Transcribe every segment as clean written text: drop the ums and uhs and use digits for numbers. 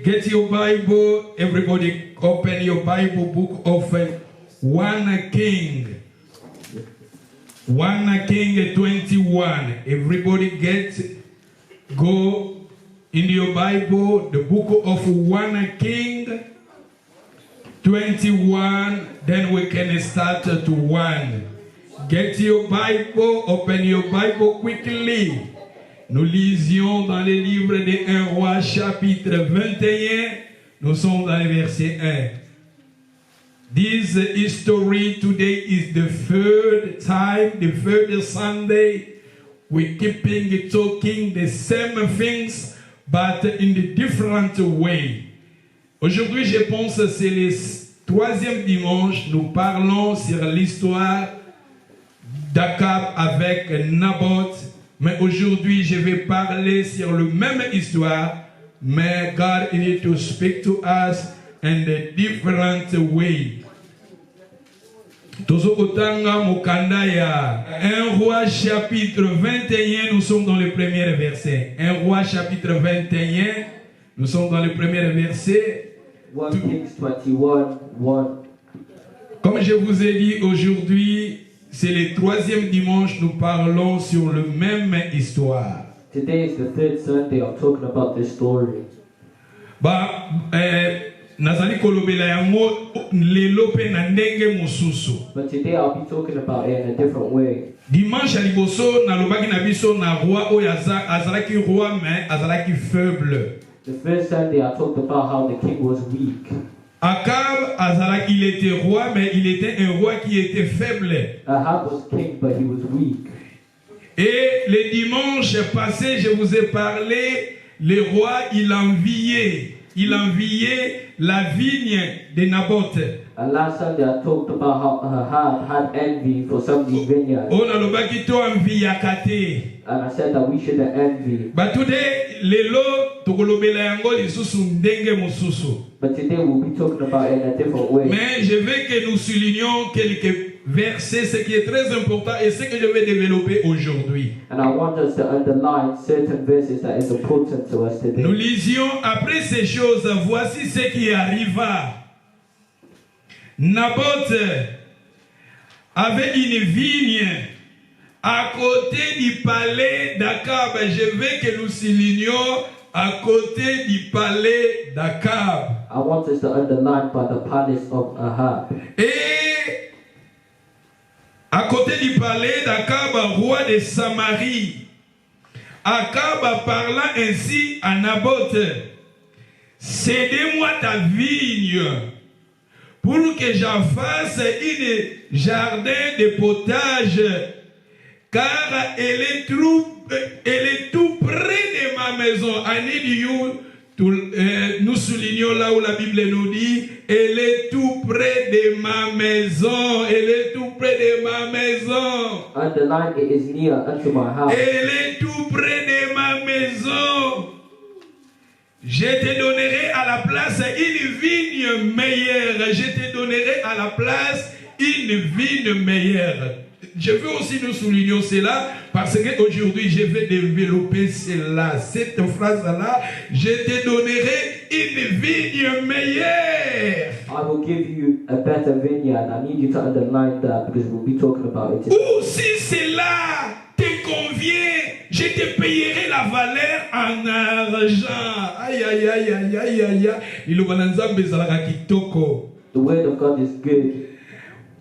Get your Bible, everybody open your Bible, book of 1 King. 1 King 21. Everybody go in your Bible, the book of 1 King 21. Then we can start to 1. Get your Bible, open your Bible quickly. Nous lisions dans les livres des 1 Roi chapitre 21. Nous sommes dans le verset 1. This history today is the third time, the third Sunday. We keeping talking the same things, but in a different way. Aujourd'hui, je pense que c'est le troisième dimanche. Nous parlons sur l'histoire d'Akab avec Naboth. Mais aujourd'hui, je vais parler sur la même histoire. Mais God needs to speak to us in a different way. Tozokotanga Mukanda ya 1 Roi chapitre 21, nous sommes dans le premier verset. 1 Roi chapitre 21, nous sommes dans le premier verset. 1 Kings 21, 1. Comme je vous ai dit aujourd'hui, c'est le troisième dimanche, nous parlons sur la même histoire. Today is the third Sunday of talking about this story. Nazali kolobela yango lelo pe na ndenge mosusu. But today I'll be talking about it in a different way. Dimanche liboso nalobaki na biso na roi oyo azalaki roi mais azalaki faible. The first Sunday I talked about how the king was weak. Akab azalaki, il était roi mais il était un roi qui était faible. Ahab was king but he was weak. Et le dimanche passé, je vous ai parlé, le roi il enviait la vigne de Naboth. And last Sunday I talked about how Ahab had envy for somebody's vineyard. On a lobaki to envie. And I said that we shouldn't envy. But today, lelo tokolobela yango lisusu ndenge mosusu. But today we'll be talking about it in a different way. Mais je veux que nous soulignions quelques versets, ce qui est très important et ce que je vais développer aujourd'hui. And I want us to underline certain verses that is important to us today. Nous lisions après ces choses, voici ce qui arriva. Naboth avait une vigne à côté du palais d'Akab. Je veux que nous soulignions à côté du palais d'Akab. I want us to underline by the palace of Ahab. Et à côté du palais d'Akab, roi de Samarie, Akab parla ainsi à Naboth: cédez-moi ta vigne pour que j'en fasse un jardin de potage, car elle est tout près de ma maison. Nous soulignons là où la Bible nous dit, elle est tout près de ma maison. Elle est tout près de ma maison. Underline, it is near unto my house. Elle est tout près de ma maison. Je te donnerai à la place une vigne meilleure. Je te donnerai à la place une vigne meilleure. Je veux aussi nous souligner cela parce qu'aujourd'hui je vais développer cela. Cette phrase-là, je te donnerai une vigne meilleure. I will give you a better vineyard. I need you to underline that because we'll be talking about it. Ou si cela te convient, je te payerai la valeur en argent. Aïe aïe aïe aïe aïe aïe. The word of God is good.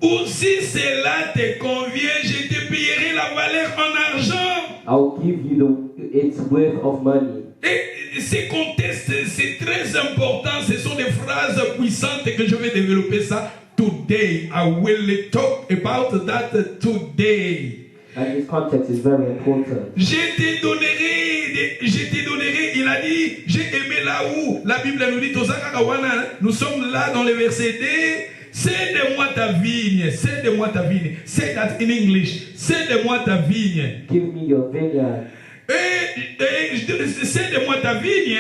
Ou si cela te convient, je te payerai la valeur en argent. I will give you its worth of money. Et ces contextes, c'est très important. Ce sont des phrases puissantes que je vais développer ça. Today, I will talk about that today. And this context is very important. Je te donnerai, il a dit, j'ai aimé là où la Bible nous dit, nous sommes là dans le verset 2. Cède-moi ta vigne, cède-moi ta vigne. Say that in English. Cède-moi ta vigne. Give me your vineyard. Cède-moi ta vigne,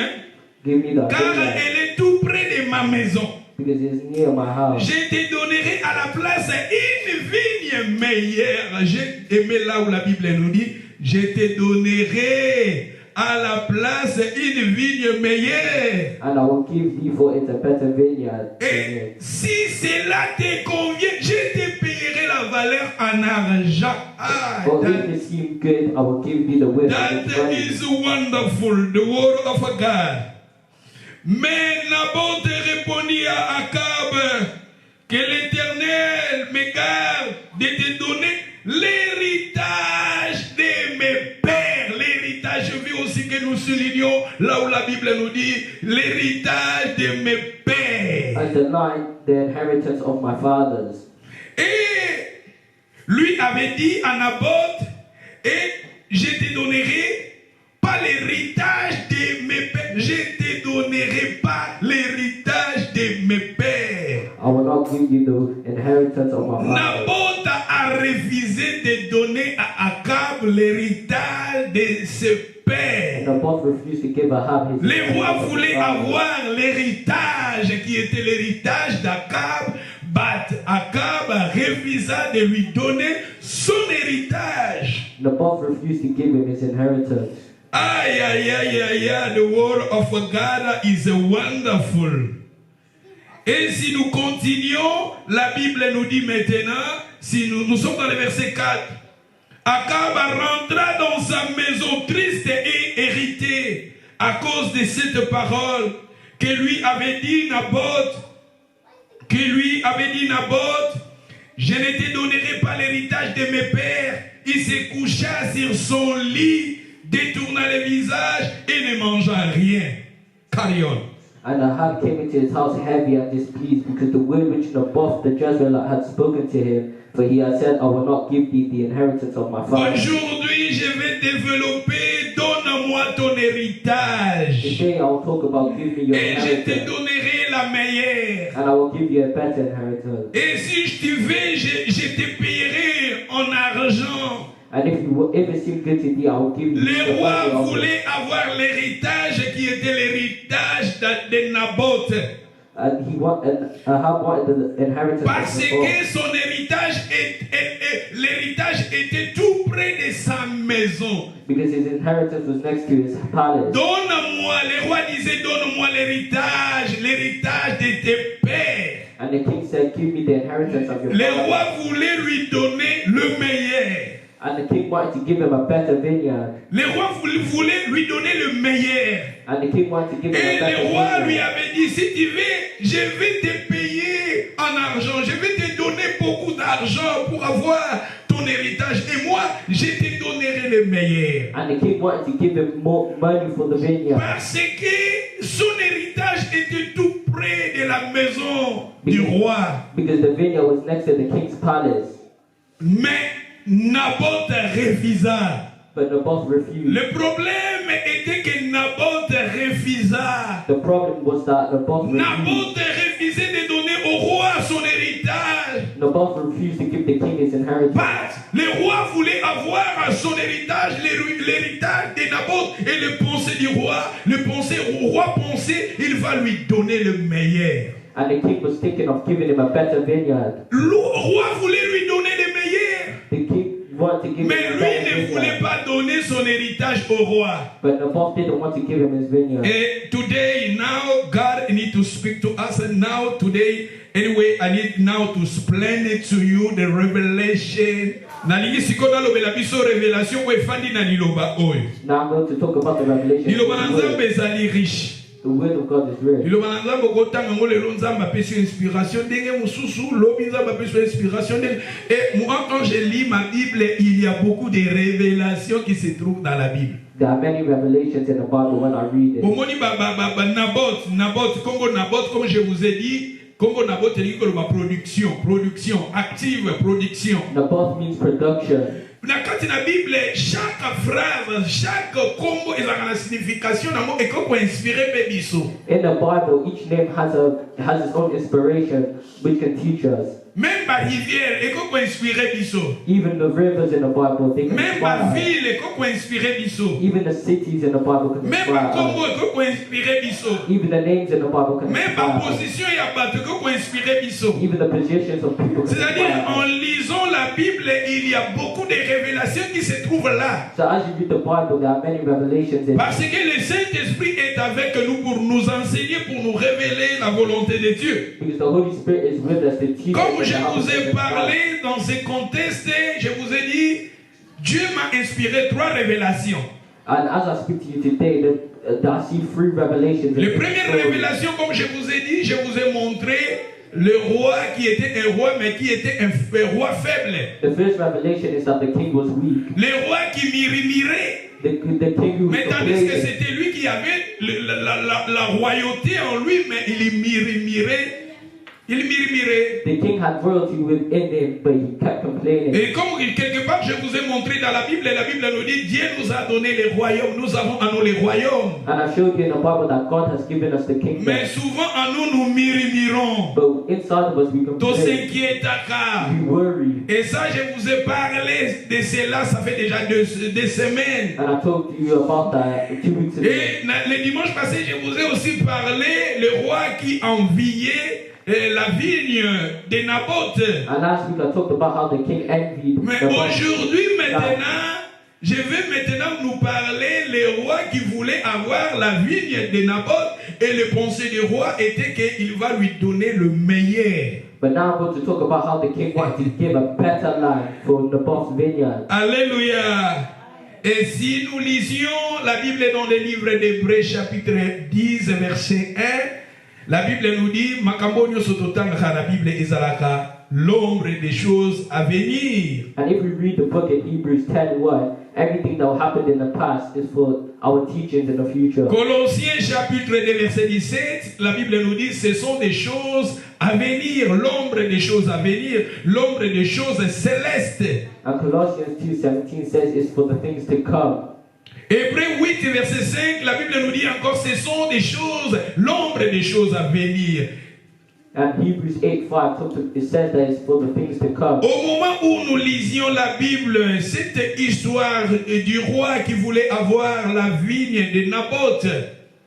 Give me that car vineyard. elle est tout près de ma maison. Because it's near my house. Je te donnerai à la place une vigne meilleure. J'ai aimé là où la Bible nous dit, je te donnerai à la place une vigne meilleure. And I will give thee for it a better vineyard. Et si cela te convient, je te payerai la valeur en argent. Ah, For if it seems good, I will give thee the wisdom that and money. is wonderful, the word of God. Mais Naboth répondit à Akab que l'Éternel me garde de te donner l'héritage de mes pères. L'héritage, je veux aussi que nous soulignions là où la Bible nous dit l'héritage de mes pères. And denied the inheritance of my fathers. Et lui avait dit à Naboth, et je te donnerai pas l'héritage de mes pères. Je te donnerai pas l'héritage de mes pères. I will not give you the inheritance of my fathers. Naboth a refusé de donner à Akab l'héritage de ses pères. And Naboth refused to give Ahab his Les rois inheritance. voulaient avoir l'héritage qui était l'héritage d'Akab, mais Akab refusa de lui donner son héritage. Naboth refused to give him his inheritance. Aïe, aïe, aïe, aïe, aïe, the word of God is wonderful. Et si nous continuons, la Bible nous dit maintenant, si nous sommes dans le verset 4, Akab rentra dans sa maison triste et irrité à cause de cette parole que lui avait dit Naboth, je ne te donnerai pas l'héritage de mes pères. Il se coucha sur son lit, détourna le visage et ne mangea rien. Carry on. And Ahab came into his house heavy and displeased because the word which Naboth the Jezreelite had spoken to him, for he had said, I will not give thee the inheritance of my father. Aujourd'hui, je vais développer, donne-moi ton héritage. Today I will talk about give me your Et je te inheritance, donnerai la meilleure. and I will give you a better inheritance. Et si je te vais, je te payerai en argent. And if it seems good to thee, I will give you Les the rois money of it. voulaient avoir l'héritage qui était l'héritage de Naboth. And Ahab wanted the inheritance Parce of que Naboth son héritage, l'héritage était tout près de sa maison. because his inheritance was next to his palace. Donne-moi, les rois disaient, donne-moi l'héritage de tes pères. And the king said, give me the inheritance of your Les father. rois voulaient lui donner le meilleur. And the king wanted to give him a better vineyard. Les rois voulaient lui donner le meilleur. And the king wanted to give him Et a better le roi lui vineyard. avait dit, si tu veux, je vais te payer en argent. Je vais te donner beaucoup d'argent pour avoir ton héritage. Et moi, je te donnerai le meilleur. And the king wanted to give him more money for the vineyard. Parce que son héritage était tout près de la maison du roi. Because the vineyard was next to the king's palace. Mais Naboth refusa. But Naboth refused. Le problème était que Naboth refusa. The problem was that Naboth refused. Naboth refusait de donner au roi son héritage. Naboth refused to give the king his inheritance. Le roi voulait avoir son héritage, l'héritage de Naboth. Et le pensée du roi, le roi pensait, il va lui donner le meilleur. And the king was thinking of giving him a better vineyard. Le roi voulait lui donner le meilleur. The king wanted to give Mais him a lui better ne voulait vineyard. pas donner son héritage au roi. But Naboth didn't want to give him his vineyard. And today, now, God need to speak to us. And now, today, anyway, I need now to explain it to you, the revelation. Nalingi sikoda lobela biso revelation we fandi na liloba oyo. Now I'm going to talk about the revelation. Liloba na Nzambe ezali riche. The word of God is real. Liloba na Nzambe okotanga ngo lelo Nzambe apesi inspiration ndenge mususu lobi Nzambe apesi inspiration ndenge. Et moi quand je lis ma Bible, il y a beaucoup de révélations qui se trouvent dans la Bible. There are many revelations in the Bible when I read it. Omoni Naboth, Congo Naboth, comme je vous ai dit, Congo Naboth est comme ma production, active production. Naboth means production. Na kati na Bible, chaque phrase, chaque combo est la signification d'amo et qu'on peut inspirer bébiso. In the Bible, each name has its own inspiration which can teach us. Même ma rivière, et qu'on peut inspirer biso. Even the rivers in the Bible, they can Même ma inspire us. ville, et qu'on peut inspirer biso. Even the cities in the Bible can Même ma inspire Congo, us. et qu'on peut inspirer biso. Even the names in the Bible can Même ma inspire us. position, et à battre, qu'on peut inspirer biso. Even the positions of people can C'est-à-dire, inspire en us. lisant la Bible, il y a beaucoup de révélations qui se trouvent là. So as you read the Bible, there are many revelations in it. Parce que le Saint-Esprit est avec nous pour nous enseigner, pour nous révéler la volonté de Dieu. Because the Holy Spirit is with us to teach us. Comme and je to help vous us ai in this life. parlé dans ce contexte, je vous ai dit, Dieu m'a inspiré 3 révélations. And as I speak to you today, I see 3 revelations. in La this première story. révélation, comme je vous ai dit, je vous ai montré le roi qui était un roi, mais qui était un roi faible. The first revelation is that the king was weak. Le roi qui murmurait. The king who was Mais tandis que complaining. c'était lui qui avait la royauté en lui, mais il murmurait. Il murmurait. The king had royalty within him, but he kept complaining. Et comme quelque part je vous ai montré dans la Bible nous dit Dieu nous a donné les royaumes, nous avons en nous les royaumes. And I showed you in the Bible that God has given us the kingdom. Mais souvent en nous murmurons. But inside of us we Tout complain. s'inquiète à car. We worry. Et ça, je vous ai parlé de cela, ça fait déjà deux semaines. And I talked to you about that 2 weeks ago. Et le dimanche passé, je vous ai aussi parlé le roi qui enviait la vigne de Naboth. And last week I talked about how the king envied Mais the aujourd'hui, maintenant, je vais maintenant nous parler le roi qui voulait avoir la vigne de Naboth. Et le pensée du roi était qu'il va lui donner le meilleur. But now I'm going to talk about how the king wanted to give a better land for Naboth's vineyard. Alléluia. Et si nous lisions la Bible dans le livre d'Hébreux chapitre 10 verset 1, la Bible nous dit makambo nyonso totangaka la Bible ezalaka l'ombre des choses à venir. And if we read the book in Hebrews 10:1, everything that happened in the past is for our teachings in the future. Colossiens chapitre 2 verset 17, la Bible nous dit ce sont des choses à venir, l'ombre des choses à venir, l'ombre des choses célestes. And Colossians 2:17 says it's for the things to come. Hébreux 8 verset 5, la Bible nous dit encore ce sont des choses, l'ombre des choses à venir. And Hebrews 8:5 it says that it's for the things to come. Au moment où nous lisions la Bible, cette histoire du roi qui voulait avoir la vigne de Naboth,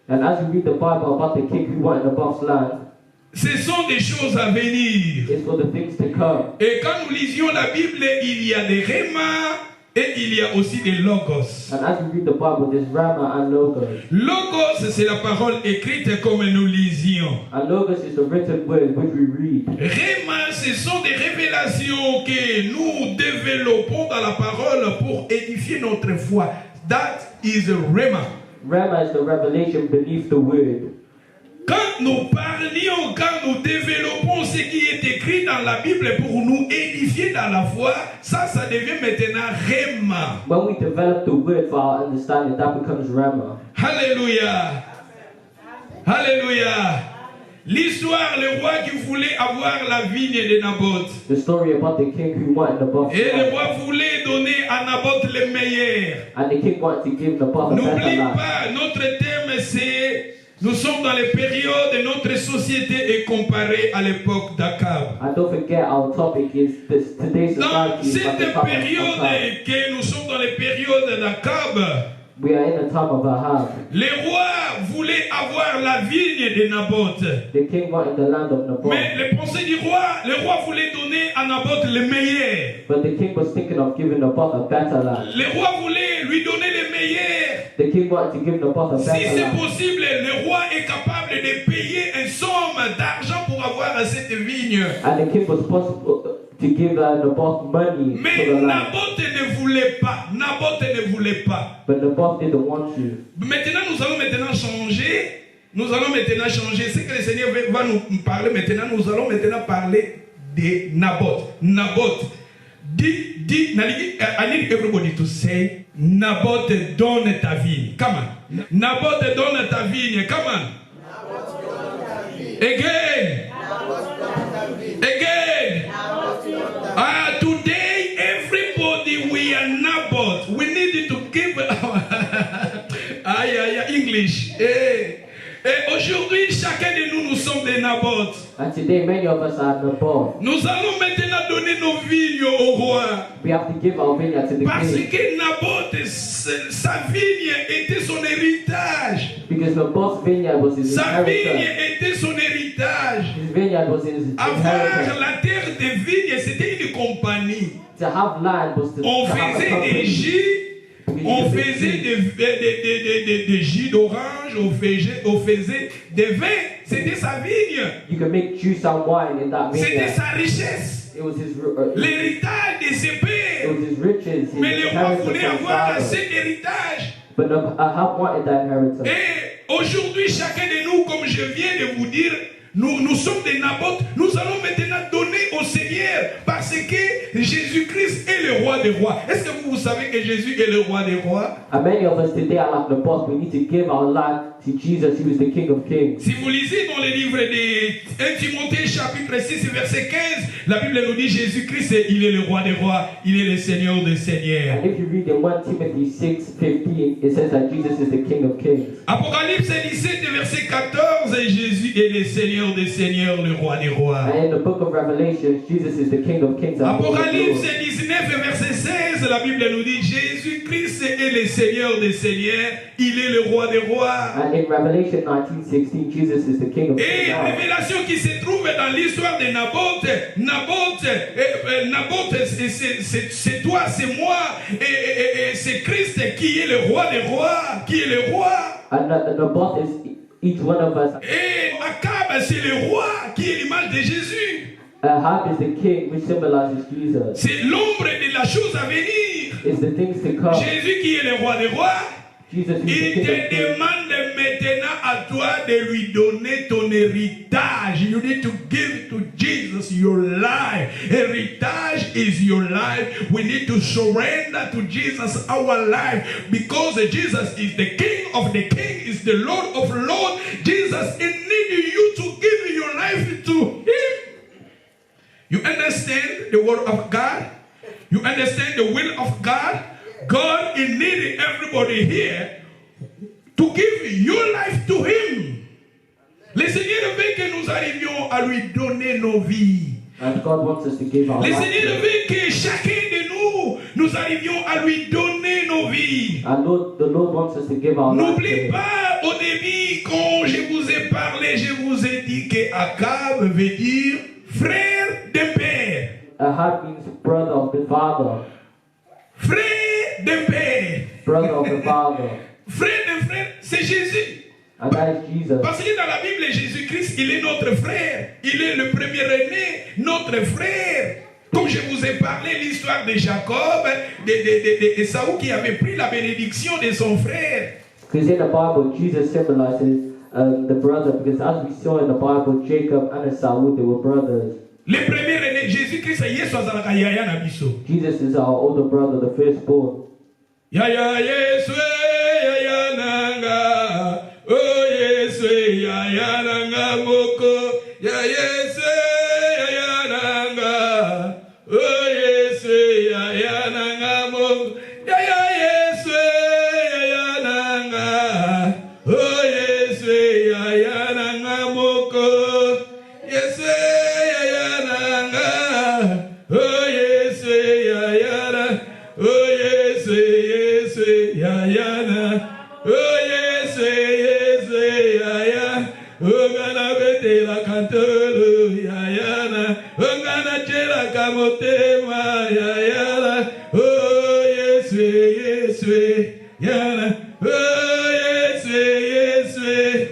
And as we read the Bible about the king who wanted Naboth's land, ce sont des choses à venir. it's for the things to come. Et quand nous lisions la Bible, il y a des rémas et il y a aussi des logos. And as we read the Bible, there's Rama and Logos. Logos, c'est la parole écrite comme nous lisions. And Logos is the written word which we read. Rémas, ce sont des révélations que nous développons dans la parole pour édifier notre foi. That is Réma. Rama is the revelation beneath the word. Quand nous parlions, quand nous développons ce qui est écrit dans la Bible pour nous édifier dans la foi, ça devient maintenant Réma. When we develop the word for our understanding, that becomes Rama. Alléluia. Alléluia. L'histoire, le roi qui voulait avoir la vigne de Naboth. The story about the king who wanted Naboth's Et le land. roi voulait donner à Naboth le meilleur. And the king wanted to give Naboth a better N'oublie land. pas, notre thème c'est, nous sommes dans les périodes de notre société et comparé à l'époque d'Akab. And don't forget, our topic is this, today's Dans society. is like the cette time of période Ahab. que nous sommes dans les périodes d'Akab, We are in the time of Ahab. le roi voulait avoir la vigne de Naboth. The king wanted the land of Naboth. Mais le pensée du roi, le roi voulait donner à Naboth le meilleur. But the king was thinking of giving Naboth a better land. Le roi voulait lui donner le meilleur. The king wanted to give Naboth a Si better c'est land. possible, le roi est capable de payer une somme d'argent pour avoir cette vigne. And the king was possible to give Naboth money for Mais the land. Naboth ne voulait pas. Naboth ne voulait pas. But Naboth didn't want to. Maintenant, nous allons maintenant changer. Nous allons maintenant changer. Ce que le Seigneur va nous parler maintenant, nous allons maintenant parler de Naboth. Naboth. I need everybody to say, Naboth donne ta vigne. Come on. Naboth donne ta vigne. Come on. Again. Again. Today, everybody, we are Naboth. We need to give English. Aujourd'hui, chacun de nous sommes des Naboth. And today, many of us are Naboth. Nous allons maintenant donner nos vignes au roi. We have to give our vineyard to the Parce king. que Naboth, sa vigne était son héritage. Because Naboth's vineyard was his Sa vigne inheritance. était son héritage. His vineyard was his Avoir inheritance. la terre des vignes, c'était une compagnie. To have land was to On have a faisait des company. jus, on faisait des jus d'orange, on faisait des vins. C'était sa vigne. You can make juice and wine in that C'était vineyard. sa richesse. It was his, L'héritage de ses it pères. was his riches, his Mais le roi inheritance voulait from his avoir father. cet héritage. But I have wanted that inheritance. Et aujourd'hui, chacun de nous, comme je viens de vous dire, nous sommes des Naboth. Nous allons maintenant donner au Seigneur parce que Jésus-Christ est le roi des rois. Est-ce que vous savez que Jésus est le roi des rois? And many of us today are like the boss. We need to give our land to Jesus, who is the King of Kings. Si vous lisez dans le livre de 1 Timothée chapitre 6 verset 15, la Bible nous dit Jésus-Christ, il est le roi des rois, il est le Seigneur des seigneurs. And if you read in 1 Timothy 6:15, it says that Jesus is the King of Kings. Apocalypse 17 verset 14, Jésus est le Seigneur des seigneurs, le roi des rois. And in the book of Revelation, Jesus is the King of Kings. And Lord of Apocalypse Lords. 19 verset 16, la Bible nous dit Jésus-Christ est le Seigneur des seigneurs, il est le roi des rois. And in Revelation 19:16, Jesus is the King of Et Kings. révélation qui se trouve dans l'histoire de Naboth, c'est toi, c'est moi, et c'est Christ qui est le roi des rois, qui est le roi. And the boss is each one of us. Et Akab, c'est le roi qui est l'image de Jésus. Ahab is the king, which symbolizes Jesus. C'est l'ombre de la chose à venir. It's the things to come. Jésus qui est le roi des rois. Jesus is the Il King te of Kings. demande maintenant à toi de lui donner ton héritage. You need to give to Jesus your life. Heritage is your life. We need to surrender to Jesus our life because Jesus is the King of the King, is the Lord of Lords. Jesus needs you to give your life to Him. You understand the word of God? You understand the will of God? God is needing everybody here to give your life to Him. Le Seigneur veut que nous arrivions à lui donner nos vies. And God wants us to give our Le life. Seigneur veut que chacun de nous arrivions à lui donner nos vies. And the Lord wants us to give our life to N'oublie Him. pas, au début, quand je vous ai parlé, je vous ai dit que Akab veut dire frère d'un père. Ahab means brother of the father. Frère d'un père. Brother of the father. Frère d'un frère, c'est Jésus. And that is Jesus. Parce que dans la Bible, Jésus-Christ, il est notre frère. Il est le premier-né, notre frère. Comme je vous ai parlé l'histoire de Jacob, de Saül qui avait pris la bénédiction de son frère. Because in the Bible, Jesus symbolizes the brother. Because as we saw in the Bible, Jacob and Esau, they were brothers. Le premier-né, Jésus-Christ, Yesu azalaka yaya na biso. Jesus is our older brother, the firstborn. Yaya Yesu, yaya nanga. Oh Yesu, yaya nanga moko. Yaya Yesu, yaya nanga. Oh Yesu, yaya nanga moko. Yaya Yesu, yaya nanga. Oh Yesu, yaya nanga moko. Yesu, yaya nanga. Oh Yesu, yaya nanga. Oh Yesu, Yesu, yaya nanga. Oh Yesu, Yesu, yaya. Ongana bete la kantolo yayana. Ongana chela kamotema yayana. Oh Yesu, Yesu, yana. Oh Yesu, Yesu.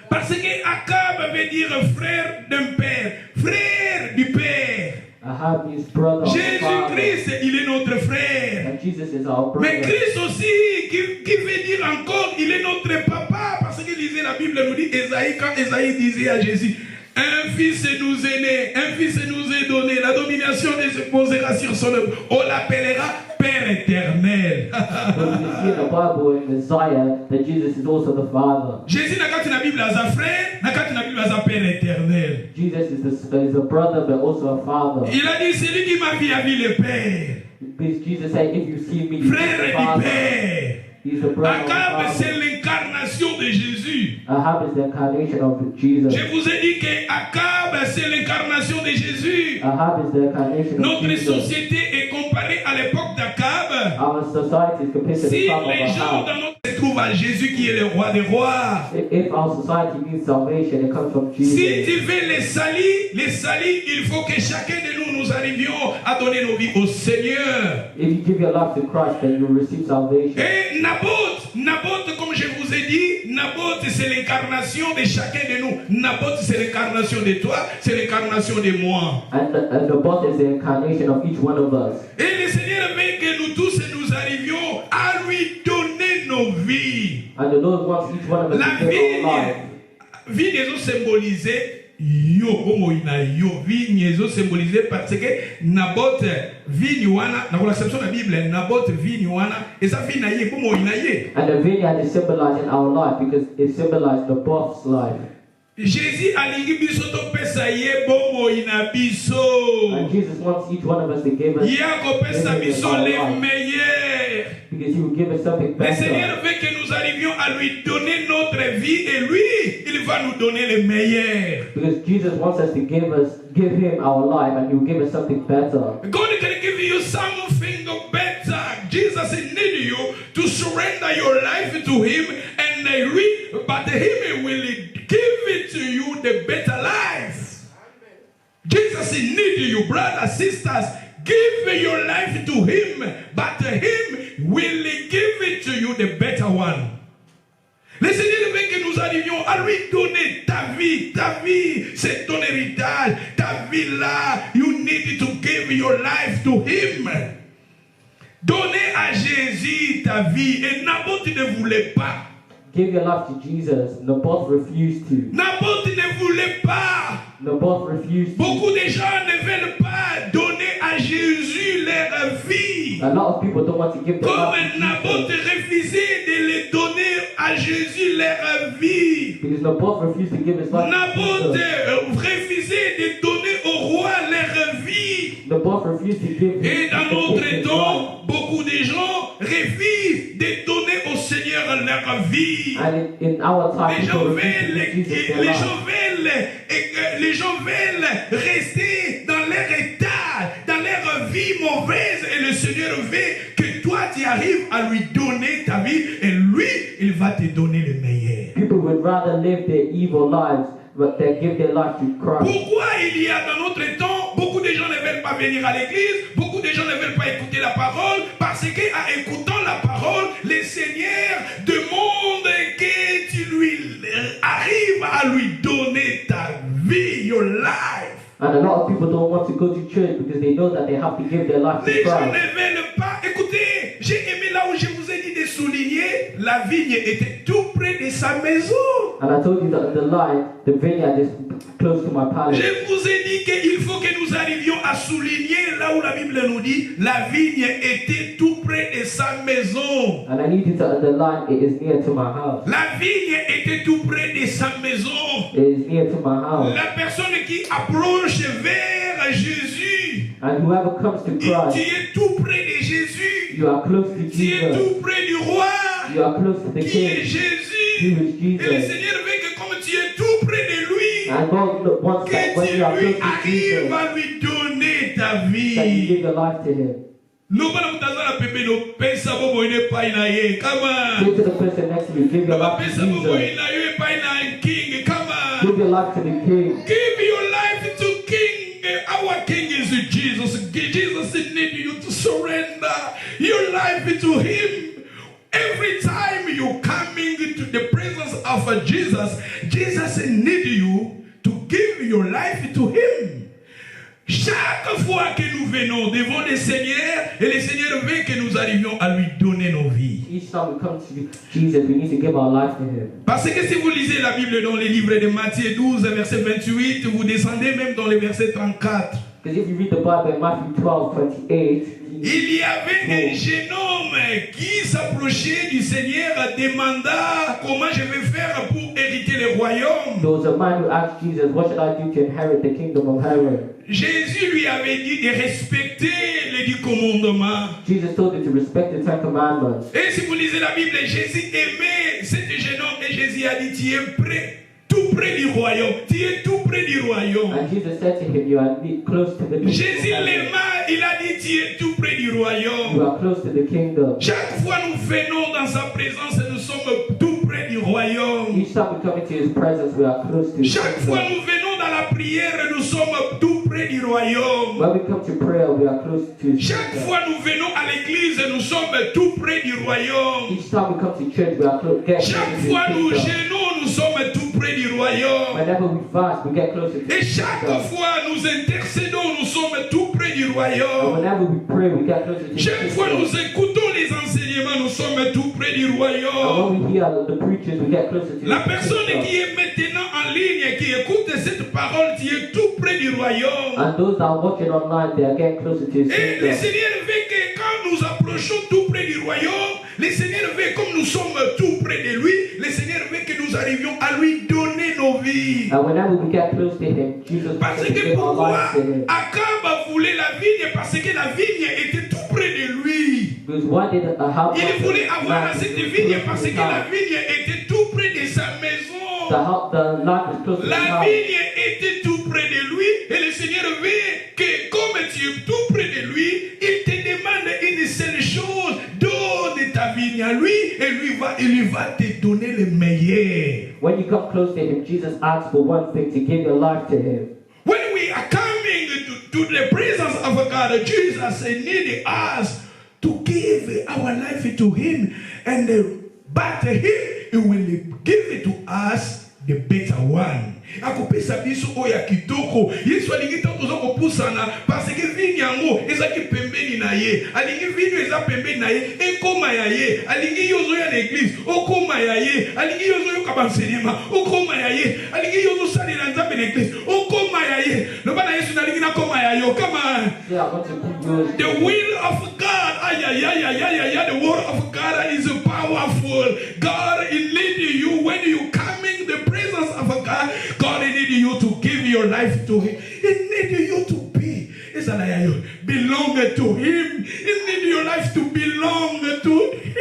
Parce que Akab veut dire frère d'un père, frère du père. Ahab means brother of the father. Jésus-Christ, il est notre frère. And Jesus is our Mais brother. Christ aussi, qui veut dire encore, il est notre papa. Parce que lisez la Bible nous dit, quand Esaïe disait à Jésus, un fils nous est né, un fils nous est donné, la domination se posera sur son œuvre. On l'appellera Père éternel. But we see in the Bible in Isaiah that Jesus is also the Father. Jésus n'a qu'à la Bible à sa frère, n'a qu'à la Bible à sa Père éternel. Jesus is a brother but also a father. Il a dit, celui qui m'a vu a vu le Père. Because Jesus said, if you see me, you see Frère the du Father. Père. He's the brother of Akab, Ahab. c'est l'incarnation de Jésus. Ahab is the incarnation of Jesus. Je vous ai dit que Akab, c'est l'incarnation de Jésus. Ahab is the incarnation of Notre Jesus. société est comparée à l'époque d'Akab. Our society is compared to the Si time of les gens Ahab. dans notre se trouvent à Jésus qui est le roi des rois, If our society needs salvation, it comes from si Jesus. tu veux les salis, il faut que chacun de nous arrivions à donner nos vies au Seigneur. If you give your life to Christ, then you will receive salvation. Et Naboth, comme je vous ai dit, Naboth c'est l'incarnation de chacun de nous. Naboth c'est l'incarnation de toi, c'est l'incarnation de moi. And the boss is the incarnation of each one of us. Et le Seigneur veut que nous tous nous arrivions à lui donner nos vies. And the Lord wants each one of us La to give our life. vie nous symbolisée. Vigne symbolisé parce que Naboth vigne wana na conception de la Bible Naboth vigne wana et ça vie na yé pour moi inaye. And the vineyard is symbolizing our life because it symbolizes the boss's life. Jésus alingi biso to pesa ye bomo ina biso. And Jesus wants each one of us to give us Ya ko pesa biso our le life, meilleur. because He will give us something Le better. Seigneur veut que nous arrivions à lui donner notre vie et lui, il va nous donner le meilleur. Because Jesus wants us to give Him our life, and He will give us something better. God can give you something better. Jesus needs you to surrender your life to Him, and but Him will give it to you the better life. Jesus needs you, brothers, sisters. Give your life to Him, but Him will give it to you the better one. Le Seigneur veut que nous arrivions à lui donner ta vie, c'est ton héritage, ta vie là, you need to give your life to Him. Donnez à Jésus ta vie, et Naboth ne voulait pas. Give your life to Jesus. Naboth refused to. Naboth ne voulait pas. Naboth refused to. Beaucoup de gens ne veulent pas donner à Jésus leur vie. A lot of people don't want to give their Comme life to Naboth Jesus. refusait de les donner à Jésus leur vie. Because Naboth refused to give his life Naboth to Jesus. refusait de donner au roi leur vie. Naboth refused to give Et dans his notre life. temps, beaucoup de gens refusent de donner au Seigneur leur vie. And in our time, Les gens people refuse to give Jesus their life. les gens veulent rester dans leur état, dans leur vie mauvaise, et le Seigneur veut que toi tu arrives à lui donner ta vie, et lui, il va te donner le meilleur. People would rather live their evil lives, but they give their life to Christ. Pourquoi il y a dans notre temps, beaucoup de gens ne veulent pas venir à l'église, beaucoup de gens ne veulent pas écouter la parole, parce qu'en écoutant la parole, le Seigneur demande que tu lui arrives à lui donner ta vie, your life. And a lot of people don't want to go to church because they know that they have to give their life to Les gens ne Christ. veulent pas. Écoutez, j'ai aimé là où je vous ai dit de souligner, la vigne était tout près de sa maison. And I told you that in the line, the vineyard is close to my palace. Je vous ai dit qu'il faut que nous arrivions à souligner là où la Bible nous dit la vigne était tout près de sa maison. And I need you to underline, it is near to my house. La vigne était tout près de sa maison. It is near to my house. La personne qui approche vers Jésus, And whoever comes to tu Christ, es tout près de Jésus. you are close to Tu es Jesus. tout près du roi You are close to the qui est King, Jésus. who is Et le Jesus. Seigneur veut que comme tu es tout près de lui, And God wants that que when tu you are lui close to arrives Jesus, à lui donner ta that you vie. give your life to Him. Lobana mutazala pembeni pesa bobo ine pai na ye. Come on. Give to the person next to you, give your Loba life to pesa bobo Jesus. ina ye pai na king. Come on. Give your life to the King. Give your life to King. Our King is Jesus. Jesus needs you to surrender your life to Him. Every time you coming to the presence of Jesus, Jesus needs you to give your life to Him. Chaque fois que nous venons devant le Seigneur, et le Seigneur veut que nous arrivions à lui donner nos vies. Each time we come to Jesus, we need to give our life to Him. Parce que si vous lisez la Bible dans les livres de Matthieu 12, verset 28, vous descendez même dans le verset 34. Because if you read the Bible in Matthew 12:28, Il y avait un jeune homme qui s'approchait du Seigneur, demanda comment je vais faire pour hériter le royaume. there was a man who asked Jesus, what should I do to inherit the kingdom of heaven? Jésus lui avait dit de respecter l'éducation commandements. Jesus told you to respect the 10 commandments. Et si vous lisez la Bible, Jésus aimait cet jeune homme et Jésus a dit, tu es près, tout près du royaume. Tu es tout près du royaume. And Jesus said to him, you are close to the kingdom. Jésus l'aima, il a dit, tu es tout près du royaume. You are close to the kingdom. Chaque fois nous venons dans sa présence et nous sommes tout près du royaume. Each time we come into his presence, we are close to his Chaque kingdom. fois nous venons dans la prière et nous sommes tout près du royaume. When we come to prayer, we are close to his Chaque kingdom. fois nous venons à l'église et nous sommes tout près du royaume. Each time we come to church, we are close to Chaque his fois nous kingdom. gênons, nous sommes tout près du royaume. Whenever we fast, we get closer to Et his chaque kingdom. fois nous intercédons, nous sommes tout près du And royaume. whenever we pray, we get closer to his Chaque fois kingdom. nous écoutons les enseignements, nous sommes tout près du And royaume. when we hear the preachers, we get closer to La his personne kingdom. qui est maintenant en ligne et qui écoute cette parole, qui est tout près du royaume. And those that are watching online, they are getting closer to his Et le kingdom. Seigneur veut que quand nous approchons tout près du royaume, le Seigneur veut, comme nous sommes tout près de lui, le Seigneur veut que nous arrivions à lui donner nos vies. And whenever we get close to him, Jesus Parce wants to que give our pourquoi lives to him. Akab voulait la vigne? Parce que la vigne était tout près de lui. Because why did Ahab Il voulait avoir want cette to vigne close parce to que his la house? vigne était tout près de sa maison. The land is close to his La house. vigne était tout près de lui et le Seigneur veut que comme tu es tout près de lui, il te demande une seule chose, donne ta vigne à lui et il va te donner le meilleur. When you come close to him, Jesus asks for one thing, to give your life to him. When we are coming to the presence of God, Jesus needs us to give our life to him, and but he will give it to us the better one. Akopesa biso oya kitoko. Yesu alingi tozo kopusana parce que vigne yango ezaki pembeni na ye. Alingi vigne eza pembeni na ye ekoma ya ye. Alingi yozo ya l'église okoma ya ye. Alingi yozo yo kabanselema okoma ya ye. Alingi yozo salela nzambe l'église okoma ya ye. Loba na Yesu nalingi na koma ya yo. Come on. Yeah, I want to give yours. The will of God, the word of God is powerful. God is leading you when you come in the presence of God. God needs you to give your life to Him. He needs you to be, belong to Him. He needs your life to belong to Him.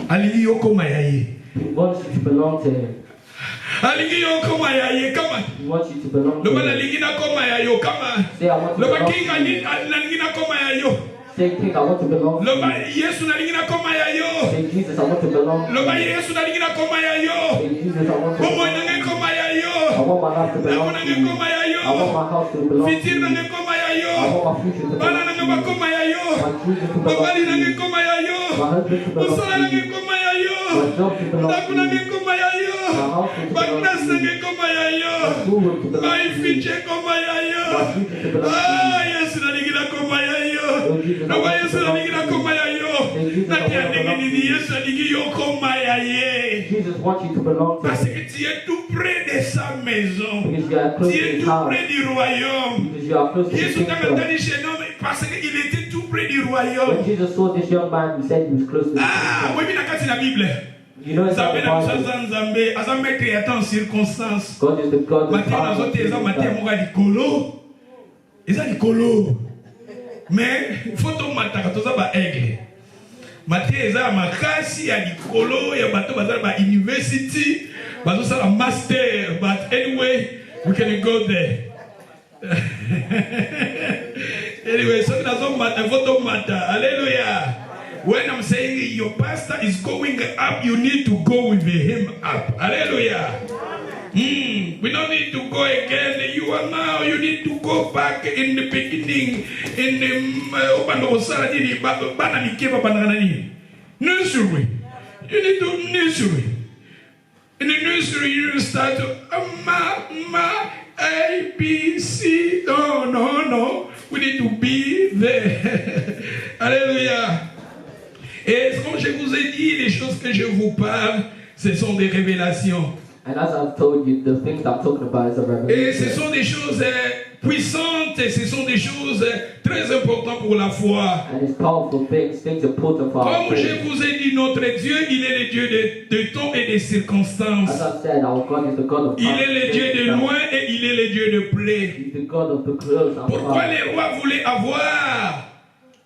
Alingi yoko mayaye. He wants you to belong to him. Alingi yoko mayaye. Come on. He wants you to belong to Loba him. nalingi na koma yayo. Come on. Say, I want to Loba belong king to you. nalingi na koma yayo. Say, King, I want to belong to Loba you. Yesu nalingi na koma yayo. Say, Jesus, I want to belong to Loba you. Yesu nalingi na koma yayo. Say, Jesus, I want to Bomo belong to nange you. koma I yayo. want my life to Namo belong to nange you. koma I want yayo. my house to belong to Fitir you. nange koma I yayo. want my future to Bana belong nange to you. bakoma yayo. My children to belong Babali to nange you. koma yayo. My husband to belong Musala to nange you. koma yayo. My job to belong Ndaku to nange you. koma yayo. My house to belong Bagnas to nange you. koma yayo. My school to belong My to you. future koma yayo. My future to belong to Ah, you. Yesu nalingi na koma yayo. Lord Jesus, I Loba want to Yesu belong nalingi na to you. koma yayo. Nati andenge nini Yesu nalingi yo koma yaye. Jesus wants you to belong to Parce him. que tu es tout près de sa maison. Because you are close Tu to es his tout house. près du royaume. Because you are close to his Jésus t'a kingdom. entendu chez nous parce qu'il était tout près du When royaume. Jesus saw this young man, he said he was close to his Ah, kingdom. oui, mais dans la Bible. You know it's not Nzambe the na Bible. musaza Nzambe aza maître ya temps circonstance. God is the God of Matin time. nazote eza matin moko ya likolo. Eza likolo. Mais faut tomataka toza ba aigle. Matin eza ya makasi ya likolo ya bato bazala ba university, bazosala master, but anyway, we can go there. Anyway, so nazo mata photo mata. Hallelujah. When I'm saying your pastor is going up, you need to go with him up. Hallelujah. We don't need to go again. You are now. You need to go back in the beginning. In the nursery. You need to nursery. In the nursery, you start to ma A B C. No. We need to be there. Hallelujah. Et comme je vous ai dit, les choses que je vous parle, ce sont des révélations. And as I've told you, the things I'm talking about is a Et ce revelation. sont des choses puissantes ce sont des choses très importantes pour la foi. And it's powerful things important for our Comme je faith. vous ai dit, notre Dieu, il est le Dieu de temps et des circonstances. As I said, our God is the God of Il time. est le Dieu de loin et il est le Dieu de près. He's the God of the close and Pourquoi far. les rois voulaient avoir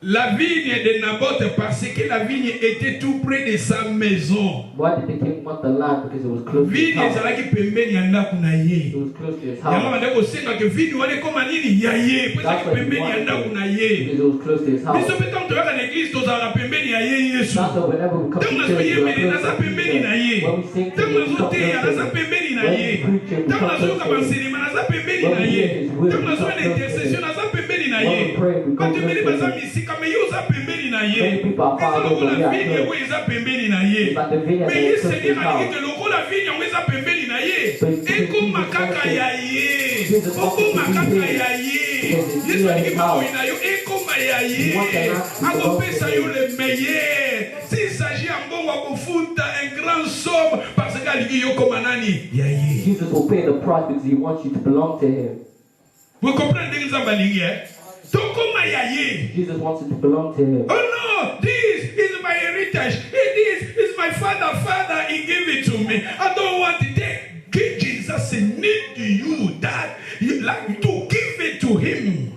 la vigne de Naboth? Parce que la vigne était tout près de sa maison. Why did the king want the land? Because it was close to his Vigne house. ezalaki pembeni ya ndako na ye. It was close to his Yango house. banda kosenga ke vigne wana ekoma nini ya ye, po That's ezalaki what he pembeni ya ndako na ye. wanted. Because it was close to his house. Biso mpe ntango toyaka na eglise tozalaka pembeni ya ye Yesu. That's why whenever we come Ntango to church, we nazoyembele are naza close to pembeni na ye. Jesus. When we sing to Ntango him, we come nazoteya close naza to him. pembeni na When ye. we preach him, we Ntango come nazoyoka close to him. banselema naza pembeni When na we ye. hear his word, Ntango we nazoya come na close to intercession him. naza pembeni na When ye. we pray, we come Bato close ebele to baza him. misika me ye oza pembeni na ye. Many people are far Eza away, lokola but we are vigne close. yango eza pembeni na ye. But the vineyard Me that ye is close to Seigneur his alingi house. te lokola vigne yango eza pembeni na ye. But Ekoma Jesus kaka wanted- ya ye. Jesus wanted Okoma to be kaka here. ya ye. Because it's Yesu near alingi his house. bomoi na yo ekoma ya ye. He wants the land to belong to Akopesa yo him. le meilleur. S'il s'agit ya mbongo akofuta un grand somme parce que alingi yo koma nani ya ye. Jesus will pay the price because he wants you to belong to him. Vous comprenez ndenge nzambe alingi tokoma ya ye. Jesus wants you to belong to him. Oh no, this is my heritage. This is my father. Father, he gave it to me. I don't want it. Give Jesus a need to you that you like to give it to him.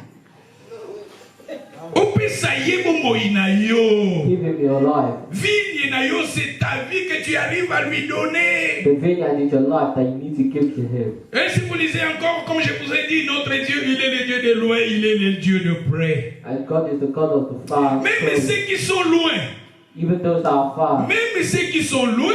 Opesa ye bomoi na yo. Give him your life. Vigne na yo, c'est ta vie que tu arrives à lui donner. The vineyard is your life that you need to give to him. Et si vous lisez encore, comme je vous ai dit, notre Dieu, il est le Dieu de loin, il est le Dieu de près. And God is the God of the far. Même close. ceux qui sont loin, Even those that are far. même ceux qui sont loin,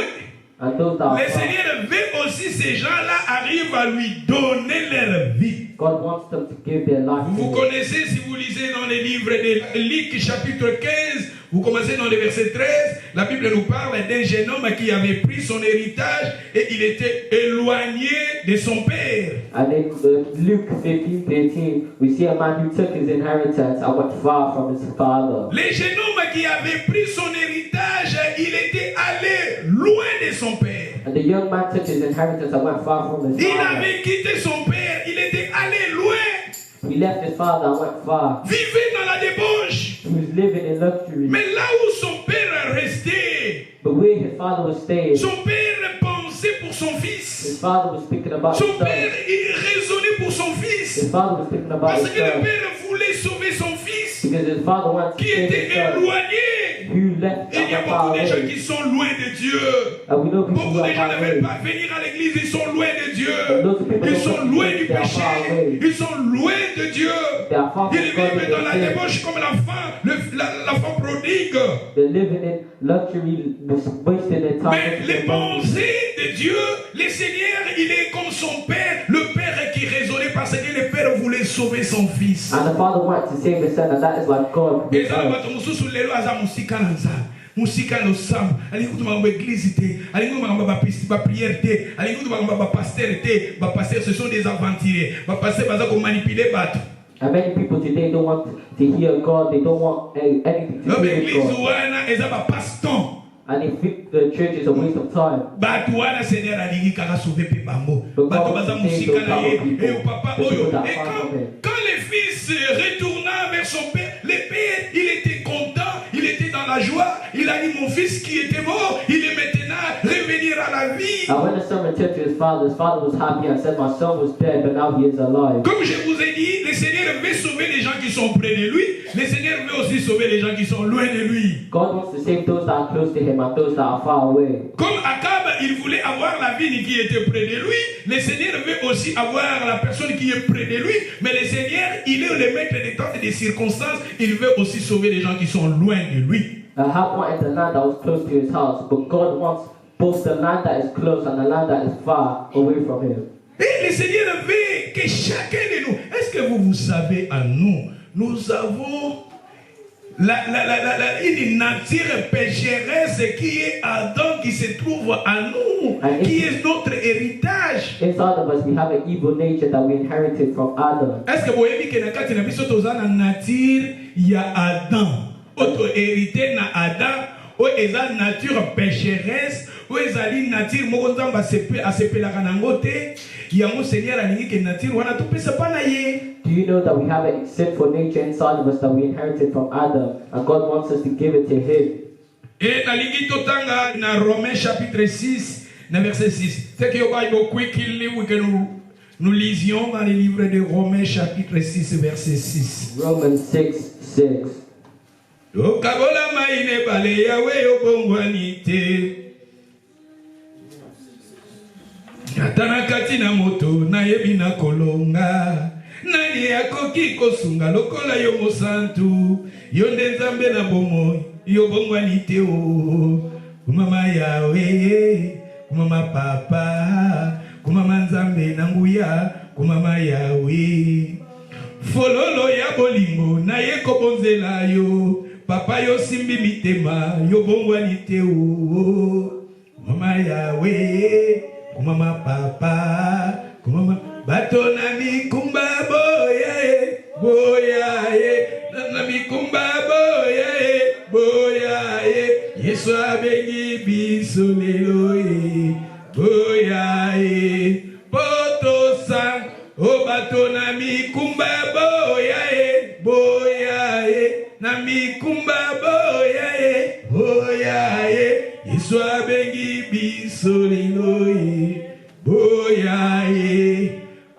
And those that are le far. Seigneur veut aussi ces gens-là arrivent à lui donner leur vie. God wants them to give their life Vous to him. connaissez, si vous lisez dans les livres de Luc chapitre 15, vous commencez dans le verset 13, la Bible nous parle d'un jeune homme qui avait pris son héritage et il était éloigné de son père. And in Luke 15:13, we see a man who took his inheritance and went far from his father. Le jeune homme qui avait pris son héritage, il était allé loin de son père. And the young man took his inheritance and went far from his Il father. avait quitté son père, il était allé loin, He left his father and went far. vivait dans la débauche. He was living in luxury. Mais là où son père restait, But where his father was staying, son père pensait pour son his fils. father was thinking about Son his son. père, il raisonnait pour son fils. His father was thinking about Parce his que le son. père voulait sauver son fils Because his father wanted to qui save était his son. éloigné. Who left Et il y a and far beaucoup de gens away. qui sont loin de Dieu. And we know people Beaucoup who de are gens far ne veulent away. pas venir à l'église, ils sont loin de Dieu. people Ils don't sont want to loin church, du they are péché. far away. Ils sont loin de Dieu. They are far from Ils God vivent dans la and their sin. débauche comme l'enfant prodigue. They're living in luxury, wasting their time. Mais wasting les their money. pensées de Dieu, le Seigneur, il est comme son père, le père qui raisonnait parce que le père voulait sauver son fils. And the father wanted to save his son, and that is like God. Et ça, bato mosusu lelo aza musika na nzambe. Musika na osambo. Alingi kutu makambo église te. Alingi kutu makambo ba prière te. Alingi kutu makambo ba pasteur te. Ba pasteur ce sont des aventuriers. Ba pasteur baza ko manipuler bato. And many people today don't want to hear God. They don't want anything to do Lobe with église God. wana eza ba paston. And they think the church is a waste of time. Bato wana Seigneur alingi kaka sauver pe bango. But Bato God baza wants to save musika those na ye. type of people. Et papa The people oyo. that Et are far from him. quand le fils retourna vers son père, le père, il était content, il était dans la joie. Il a dit mon fils qui était mort, il est maintenant revenir à la vie. And when the son returned to his father was happy and said, "My son was dead, but now he is alive." Comme je vous ai dit, le Seigneur veut sauver les gens qui sont près de lui. Le Seigneur veut aussi sauver les gens qui sont loin de lui. God wants to save those that are close to him and those that are far away. Comme Akab, il voulait avoir la vigne qui était près de lui. Le Seigneur veut aussi avoir la personne qui est près de lui. Mais le Seigneur, il est le maître des temps et des circonstances. Il veut aussi sauver les gens qui sont loin de lui. Ahab wanted the land that was close to his house, but God wants both the land that is close and the land that is far away from him. Et le Seigneur veut que chacun de nous, est-ce que vous savez à nous, nous avons une nature pécheresse qui est Adam, qui se trouve à nous, qui est notre héritage. Inside of us, we have an evil nature that we inherited from Adam. Est-ce que vous voyez que dans la nature, il y a Adam, autre hérité na Adam, où est la nature pécheresse, ezali nature moko nzambe asepelaka nango te yango Seigneur alingi ke nature wana topesa pa na ye. Do you know that we have a sinful nature inside of us that we inherited from Adam, and God wants us to give it to Him? Et nalingi totanga na Romains chapitre 6, na verset 6. Take your Bible quickly, nous lisions dans le livre de Romains chapitre 6, verset 6. Romans 6:6. Okabola maine bale yawe yobongwani te. Natana kati na moto na yebi na kolonga. Nani akoki kosunga lokola yo mosantu. Yo nde nzambe na bomo yobongwani te o. Kumama yawe, kumama papa, kumama nzambe na nguya, kumama yawe. Fololo ya bolingo na ye kobonzela yo. Papa yo simbi mitema yo bongwani te o. Mama yawe, kumama papa, kumama bato na mikumba boya na mikumba boya Yesu abengi biso lelo boya poto sang o bato na mikumba boya na mikumba boya Yesu abengi biso lelo boya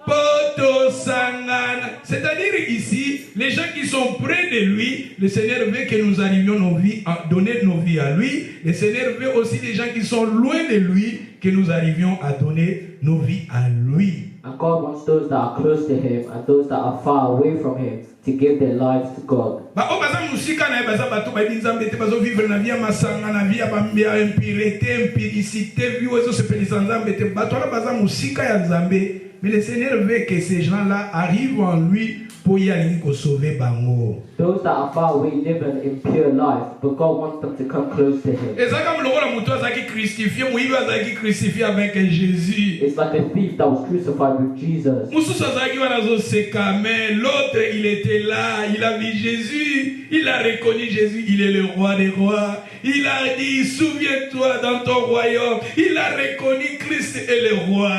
poto sangana. C'est-à-dire ici, les gens qui sont près de lui, le Seigneur veut que nous arrivions nos vies, à donner nos vies à lui. Le Seigneur veut aussi les gens qui sont loin de lui, que nous arrivions à donner nos vies à lui. And God wants those that are close to Him and those that are far away from Him to give their lives to God. Ba o baza musika na baza bato ba nzambe te bazo vivre na via masanga na via bambia impurité, impudicité, vie ozo se pelisa nzambe te bato na baza musika ya nzambe. Mais le Seigneur veut que ces gens-là arrivent en lui pour y aller sauver bango. Those that are far away live an impure life, but God wants them to come close to Him. Et ça comme le rôle muto azaki crucifié, muibi azaki crucifié avec Jésus. It's like a thief that was crucified with Jesus. Mususu azaki wana zo seka, mais l'autre il était là, il a vu Jésus, il a reconnu Jésus, il est le roi des rois. Il a dit, souviens-toi dans ton royaume. Il a reconnu Christ est le roi.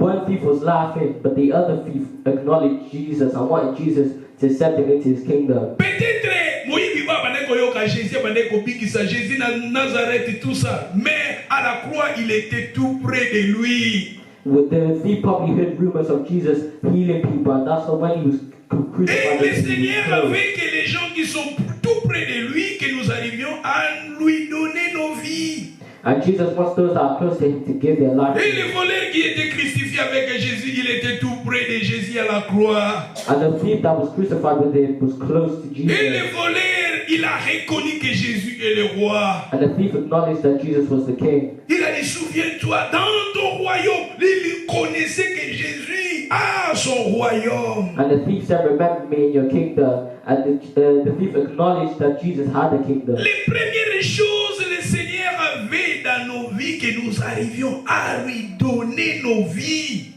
One thief was laughing, but the other thief acknowledged Jesus and wanted Jesus to accept him into His kingdom. Peut-être, Moïse va koyoka Jésus, bikisa Jésus na Nazareth, tout ça. Mais à la croix, il était tout près de lui. The thief probably heard rumors of Jesus healing people, and that's why when he was crucified. Et le Seigneur veut que les gens qui sont tout près de lui, que nous arrivions à lui donner nos vies. And Jesus wants those that are close to Him to give their life. Et le voleur qui était crucifié avec Jésus, il était tout près de Jésus à la croix. And the thief that was crucified with Him was close to Jesus. Et le voleur, il a reconnu que Jésus est le roi. And the thief acknowledged that Jesus was the King. Il a dit, souviens-toi, dans ton royaume, il connaissait que Jésus a son royaume. And the thief said, remember me in your kingdom. And the thief acknowledged that Jesus had a kingdom. Les premières choses, le Seigneur avait dans nos vies que nous arrivions à lui donner nos vies.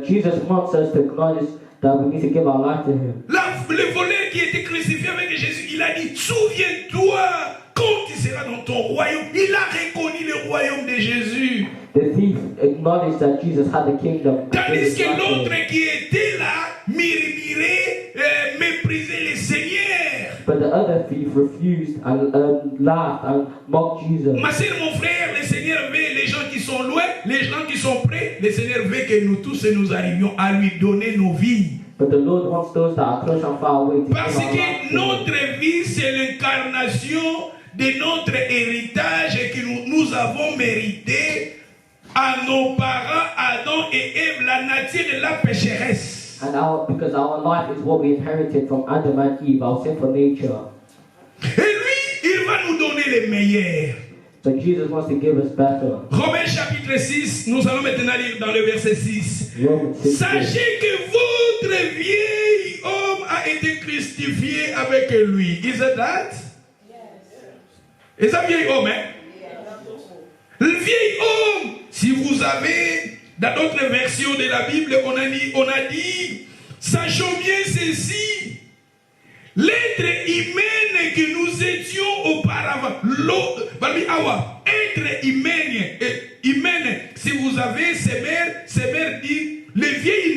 Jesus wants us to acknowledge that we need to give our life to Him. Le voleur qui était crucifié avec Jésus, il a dit, souviens-toi, quand tu seras dans ton royaume. Il a reconnu le royaume de Jésus. The thief acknowledged that Jesus had a kingdom. Tandis que l'autre qui était là, murmurait, méprisait le Seigneur. But the other thief refused and laughed and mocked Jesus. Ma soeur, mon frère, le Seigneur veut les gens qui sont loin, les gens qui sont près. Le Seigneur veut que nous tous nous arrivions à lui donner nos vies. But the Lord wants those that are close and far away to Parce give our life que to Him. notre vie, c'est l'incarnation de notre héritage que nous avons mérité à nos parents, Adam et Ève, la nature de la pécheresse. And because our life is what we inherited from Adam and Eve, our sinful nature. Et lui, il va nous donner les meilleurs. But Jesus wants to give us better. Romains chapitre 6, nous allons maintenant lire dans le verset 6. Romans 6. Sachez que votre vieil homme a été crucifié avec lui. Is it that? Yes. Est-ce un vieil homme, hein? Yes. Le vieil homme, si vous avez, dans d'autres versions de la Bible, on a dit, sachons bien ceci. L'être humain que nous étions auparavant, l'autre, est être humaine, si vous avez ces mères disent, les vieilles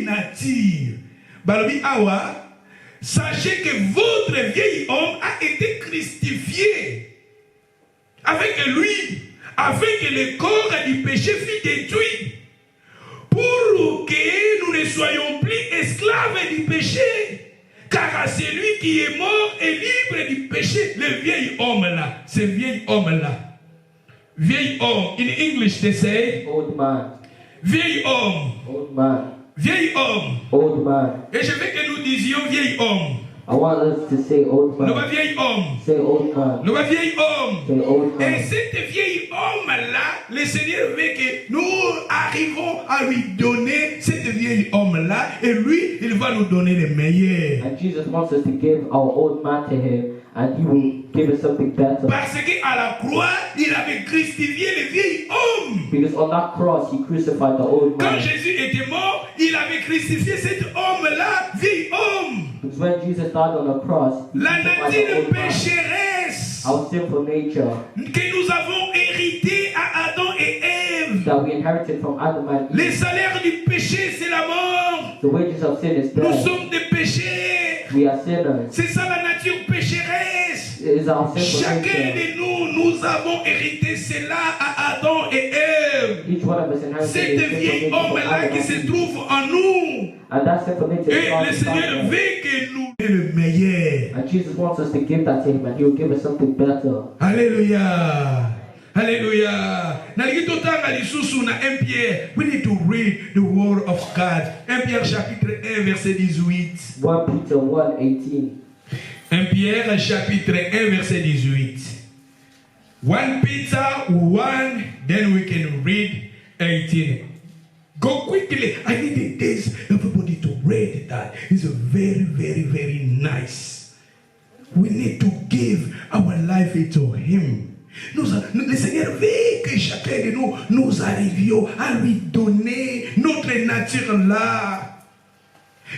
natures, Balobi Awa, sachez que votre vieil homme a été crucifié avec lui, afin que le corps du péché fût détruit, pour que nous ne soyons plus esclaves du péché. Car celui qui est mort est libre du péché. Le vieil homme là, ce vieil homme là. Vieil homme, in English they say, Old man. Vieil homme. Old man. Vieil homme. Old man. Et je veux que nous disions vieil homme. I want us to say old man. Nous va vieil homme. Say old man. Nous va vieil homme. Say old man. Et cet vieil homme là, le Seigneur veut que nous arrivons à lui donner cet vieil homme là, et lui, il va nous donner le meilleur. And Jesus wants us to give our old man to him, and he will give us something better. Parce qu'à la croix, il avait crucifié le vieil homme. Because on that cross, he crucified the old Quand man. Jésus était mort, il avait crucifié cet homme-là, vieil homme. Because when Jesus died on the cross, he La crucified the nature old man. pécheresse Our sinful nature que nous avons hérité à Adam et Ève. that we inherited from Adam and Le Eve. salaire du péché, c'est la mort. The wages of sin is Nous death. sommes des pécheurs. We are sinners. C'est ça la nature pécheresse. It is our sinful Chacun nature. de nous avons hérité cela à Adam et Ève. Each one of us inherited Cet this vieil sinful nature from homme-là Adam qui and se Eve. trouve en nous. And that sinful nature is Et found le inside Seigneur us. veut que nous donnions le meilleur. And Jesus wants us to give that to him, and he will give us something better. Alléluia. Alléluia. Nalingi totanga lisusu na 1 Pierre. We need to read the word of God. 1 Pierre chapitre 1 verset 18. 1 Peter 1:18. 1 Pierre chapitre 1 verset 18. 1 Peter 1, then we can read 18. Go quickly. I need this everybody to read that. It's a very, very, very nice. We need to give our life to him. Le Seigneur veut que chacun de nous arrivions à lui donner notre nature là.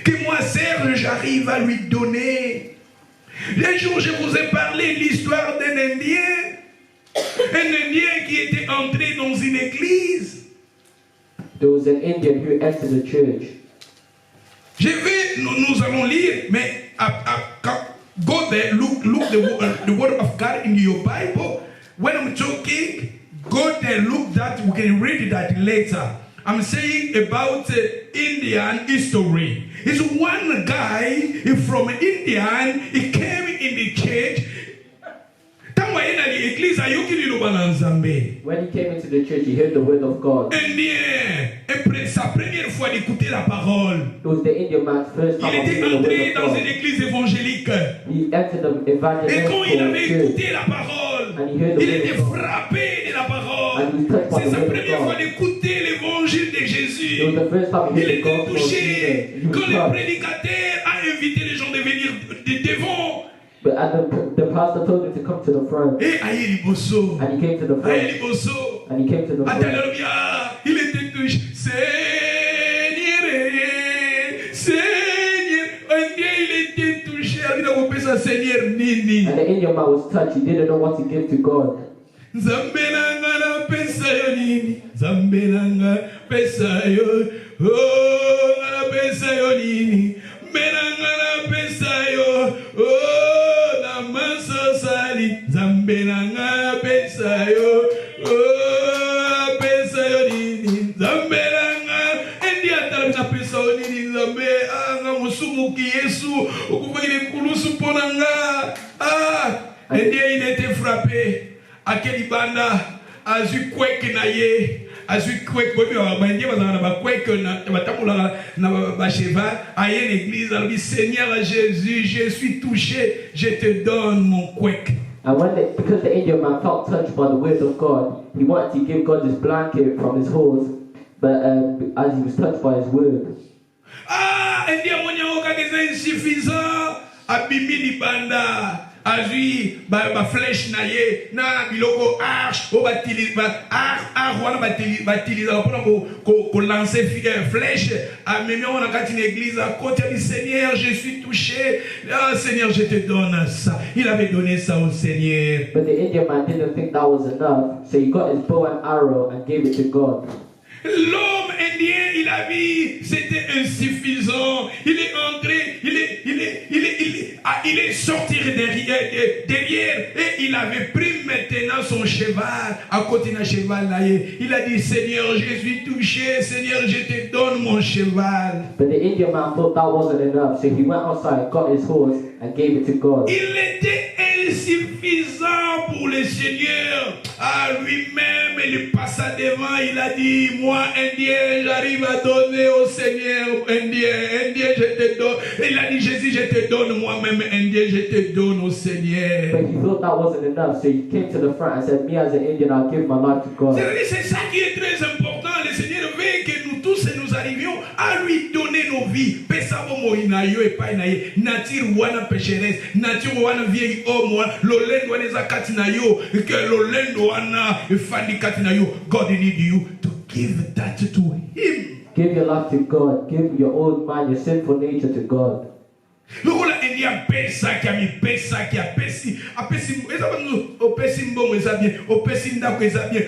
Que moi, Serge, j'arrive à lui donner. Un jour, je vous ai parlé de l'histoire d'un Indien. Un Indien qui était entré dans une église. There was an Indian who entered the church. Nous allons lire, mais go there, look the word of God in your Bible. When I'm talking, go there, look that, we can read that later. I'm saying about Indian history. It's one guy from India, he came in the church. When he came into the church, he heard the word of God. Sa première fois d'écouter la parole. It was the Indian man's first time Il of était hearing the entré word of dans God. une église évangélique. He entered the Et quand il avait evangelical church. écouté la parole, And he heard the il word était of God. frappé de la parole. And he was touched by C'est the sa word of première God. fois d'écouter l'évangile de It Jésus. was the first time he Il heard the était gospel of touché Jesus. He was quand le touched. prédicateur a invité les gens de venir devant. But the pastor told him to come to the front. Et aïe liboso. And he came to the front. Aïe liboso. And he came to the front. Alléluia. Il était touché. Seigneur, Seigneur. Un Dieu, il était touché. Il a coupé sa Seigneur Nini. And the Indian man was touched. He didn't know what to give to God. Zambelanga na pesa yo nini? Zambelanga pesa yo. Oh, na pesa yo nini? Melanga na pesa yo. Oh, na masa sali. Zambelanga pesa yo. Oh, pesa yo nini? Zambelanga. Endi atala na pesa yo nini? Zambe anga musumuki Yesu. Ukuvile kulusu ponanga. Ah. Et Dieu, il était frappé. À quel banda, à zu kwek na ye, à zu kwek, bobi wa bandi wa na ba kwek na batamula na ba cheval, à l'église, à dit Seigneur Jésus, je suis touché, je te donne mon kwek. And because the Indian man felt touched by the word of God, he wanted to give God this blanket from his horse, but as he was touched by his word. Ah, India monya oka des insuffisant, abimi di banda. azui ba flèche na ye na biloko arche o batilize ba arche wana batilize pour lancer flèche a même on a quand une église à côté du Seigneur, je suis touché. Oh, Seigneur, je te donne ça. Il avait donné ça au Seigneur. But the Indian man didn't think that was enough, so he got his bow and arrow and gave it to God. L'homme indien, il a vu, c'était insuffisant. Il est entré, il est sorti derrière et il avait pris maintenant son cheval. À côté d'un cheval là, il a dit, Seigneur, je suis touché. Seigneur, je te donne mon cheval. But the Indian man thought that wasn't enough, so he went outside, got his horse, and gave it to God. Il était insuffisant pour le Seigneur. À lui-même, il passa devant, il a dit, moi, Indien, j'arrive à donner au Seigneur. Indien, je te donne. Il a dit, Jésus, je te donne moi-même, Indien, je te donne au Seigneur. But he thought that wasn't enough, so he came to the front and said, me as an Indian, I'll give my life to God. C'est ça qui est très important. Le Seigneur veut que nous tous nous arrivions à lui donner nos vies. Nature wana pécheresse, nature wana vieil homme, l'olendo wana zakati na yo, que l'olendo wana fandi kati na yo. God need you to give that to Him. Give your life to God. Give your old man, your sinful nature to God. Lokola India pesa qui a mis pesa qui a pesi apesi opesi mbongo eza bien opesi ndako eza bien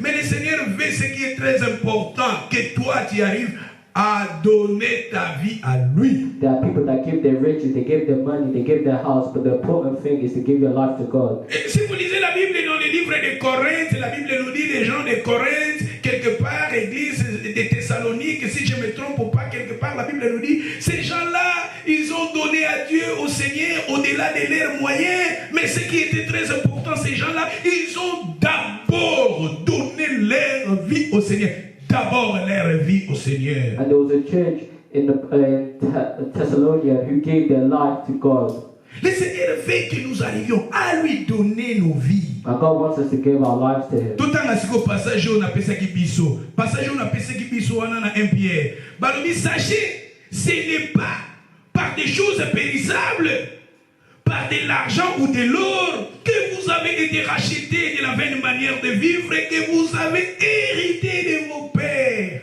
mais le Seigneur veut ce qui est très important que toi tu arrives à donner ta vie à lui. There are people that give their riches, they give their money, they give their house, but the important thing is to give your life to God. Et si vous lisez la Bible dans les livres de Corinthe, la Bible nous dit les gens de Corinthe, quelque part, église de Thessalonique, si je me trompe ou pas, quelque part, la Bible nous dit, ces gens-là, ils ont donné à Dieu, au Seigneur, au-delà de leurs moyens, mais ce qui était très important, ces gens-là, ils ont d'abord donné leur vie au Seigneur. D'abord leur vie au Seigneur. And there was a church in Thessalonica who gave their life to God. Le Seigneur veut que nous arrivions à lui donner nos vies. And God wants us to give our lives to Him. Tout le temps, passage on appelle ça qui biso. Passage on appelle ça qui biso, on a un Pierre. Balomi, sachez, ce n'est pas par des choses périssables, par de l'argent ou de l'or, que vous avez été rachetés de la vaine manière de vivre et que vous avez hérité de vos pères.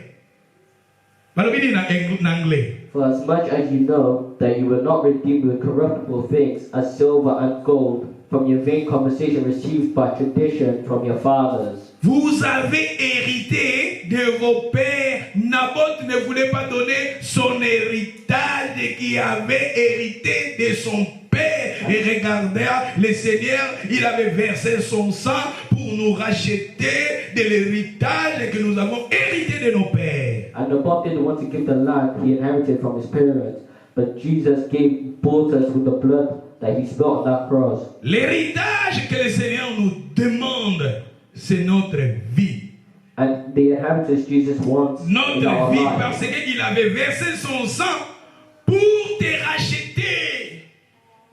Balomi dit en anglais. For as much as you know that you were not redeemed with corruptible things as silver and gold from your vain conversation received by tradition from your fathers. Vous avez hérité de vos pères. Naboth ne voulait pas donner son héritage qui avait hérité de son père. Et regardez, le Seigneur, il avait versé son sang pour nous racheter de l'héritage que nous avons hérité de nos pères. And Naboth didn't want to give the land he inherited from his parents, but Jesus bought us with the blood that He spilled on that cross. L'héritage que le Seigneur nous demande, c'est notre vie. And the inheritance Jesus wants in Notre our vie, lives. parce qu'il avait versé son sang pour te racheter.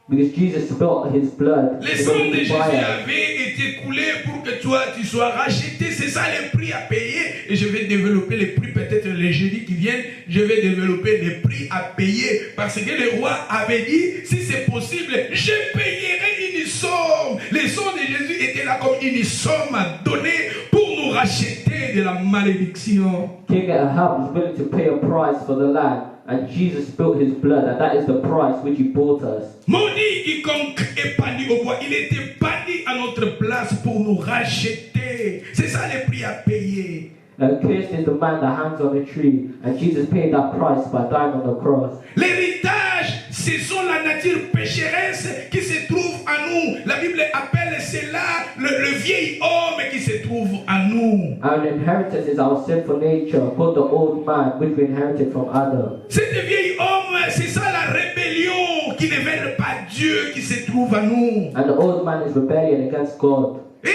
Because Jesus spilled His blood Le in sang order de to Jésus buy us. avait été coulé pour que toi tu sois racheté. C'est ça le prix à payer. Et je vais développer les prix peut-être les jeudis qui viennent. Je vais développer les prix à payer. Parce que le roi avait dit, si c'est possible, je payerai une somme. Le sang de Jésus était là comme une somme à donner pour nous racheter de la malédiction. King Ahab was willing to pay a price for the land, and Jesus spilled His blood, and that is the price which He bought us. Maudit quiconque est banni au bois, il était banni à notre place pour nous racheter. C'est ça le prix à payer. Cursed is the man that hangs on a tree, and Jesus paid that price by dying on the cross. L'héritage, ce sont la nature pécheresse qui se trouve en nous. La Bible appelle cela le vieil homme qui se trouve en nous. Our inheritance is our sinful nature, called the old man, which we inherited from Adam. Cet vieil homme, c'est ça la rébellion qui ne veut pas Dieu qui se trouve en nous. And the old man is rebellion against God. Et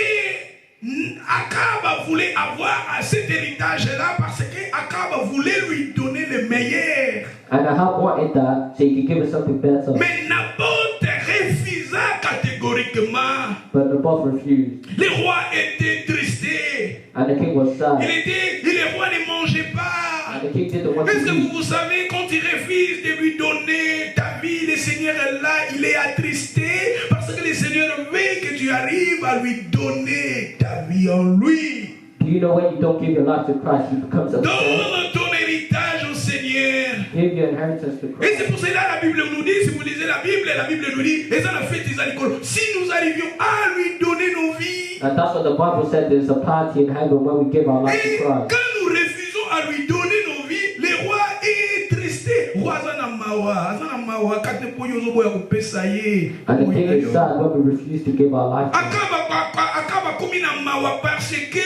Akab voulait avoir cet héritage-là parce que Akab voulait lui donner le meilleur. And Ahab wanted that so he could give us something better. Mais Naboth refusa catégoriquement. But Naboth refused. Le roi était tristé. And the king was sad. Le roi ne mangeait pas. And the king didn't want to Est-ce que eat. vous savez, quand il refuse de lui donner ta vie, le Seigneur est là, il est attristé parce que le arrives à lui donner ta vie en lui, Do you know when you don't give your life to Christ, He becomes upset? donne ton héritage au Seigneur. Give your inheritance to Et Christ. c'est pour cela la Bible nous dit, si vous lisez la Bible nous dit, et ça l'a fait si nous arrivions à lui donner nos vies, And that's what the Bible said. There's a party in heaven when we give our life et to quand Christ. nous refusons à lui donner nos vies, le roi est tristé. Roi azana mawa, kate poyo zobo ya kopesa ye. And the king is sad when we refuse to give our life to Him. Akaba komi na mawa parce que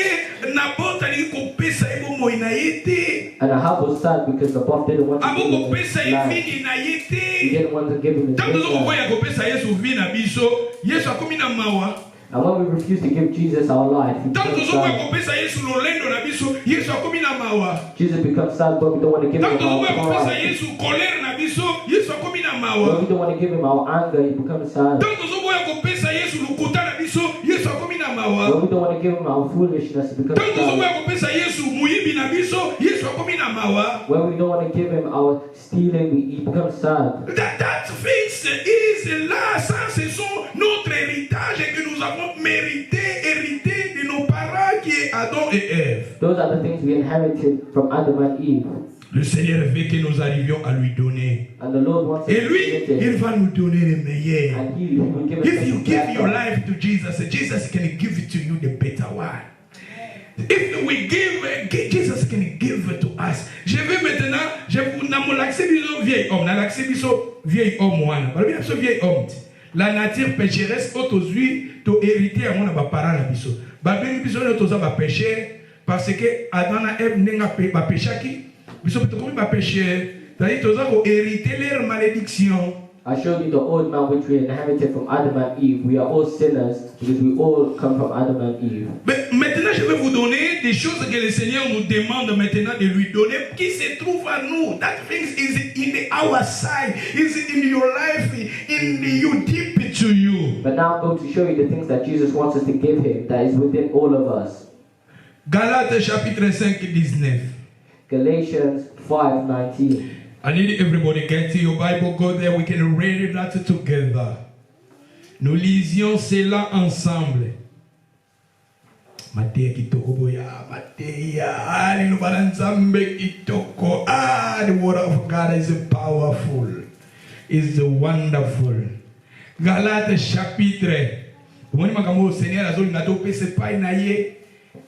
Naboth ali kopesa ye bomo na yete. And Ahab was sad because Naboth didn't want to Abo give him kopesa his ye land. vini na He yete. didn't want to give him his Tanto zoko land. ya kopesa Yesu vini na biso, Yesu akomi na mawa. And when we refuse to give Jesus our life, He Tanto becomes zoko ya sad. kopesa Yesu lolendo na biso, Yesu akomi na mawa. Jesus becomes sad when we don't want to give Him Tanto zoko ya our kopesa pride. Yesu kolere na biso, Yesu akomi na When mawa. we don't want to give Him our anger, He becomes sad. Tanto zoko ya kopesa Yesu lukuta na biso, Yesu akomi na When mawa. we don't want to give Him our foolishness, He becomes Tanto zoko sad. ya kopesa Yesu muyibi na biso, Yesu akomi na mawa. When we don't want to give Him our stealing, He becomes sad. That things is là, ça ce sont notre héritage que nous avons hérité de nos parents qui est Adam et Ève. Those are the things we inherited from Adam and Eve. Le Seigneur veut que nous arrivions à lui donner. And the Lord wants us Et to lui, give it to il Him. va nous donner le meilleur. And He will give us If you the give your best. life to Jesus, Jesus can give it to you the better one. If we give, Jesus can give it to us. Je vais maintenant, je vous n'ai l'accès biso vieil homme, n'a l'accès biso vieil homme wana. Parce que biso vieil homme, la nature pécheresse autour to hériter à mon parents na biso. Ba ben biso na toza ba péché parce que Adam na Ève n'enga ba péchaki. Biso peut comme ba péché, c'est-à-dire toza ko hériter leur malédiction. I showed you the old man which we inherited from Adam and Eve. We are all sinners because we all come from Adam and Eve. Mais maintenant, je vais vous donner des choses que le Seigneur nous demande maintenant de lui donner, qui se trouvent à nous. That things is in our side, is in your life, in you, deep to you. But now I'm going to show you the things that Jesus wants us to give Him that is within all of us. Galates chapitre 5, 19. Galatians 5:19. I need everybody get to your Bible, go there, we can read that together. Nous lisions cela ensemble. Matea kitoko boya, Matea, the word of God is powerful, is wonderful. Galates chapitre. Pour moi, makambo Seigneur azoli ngato pese pai na ye.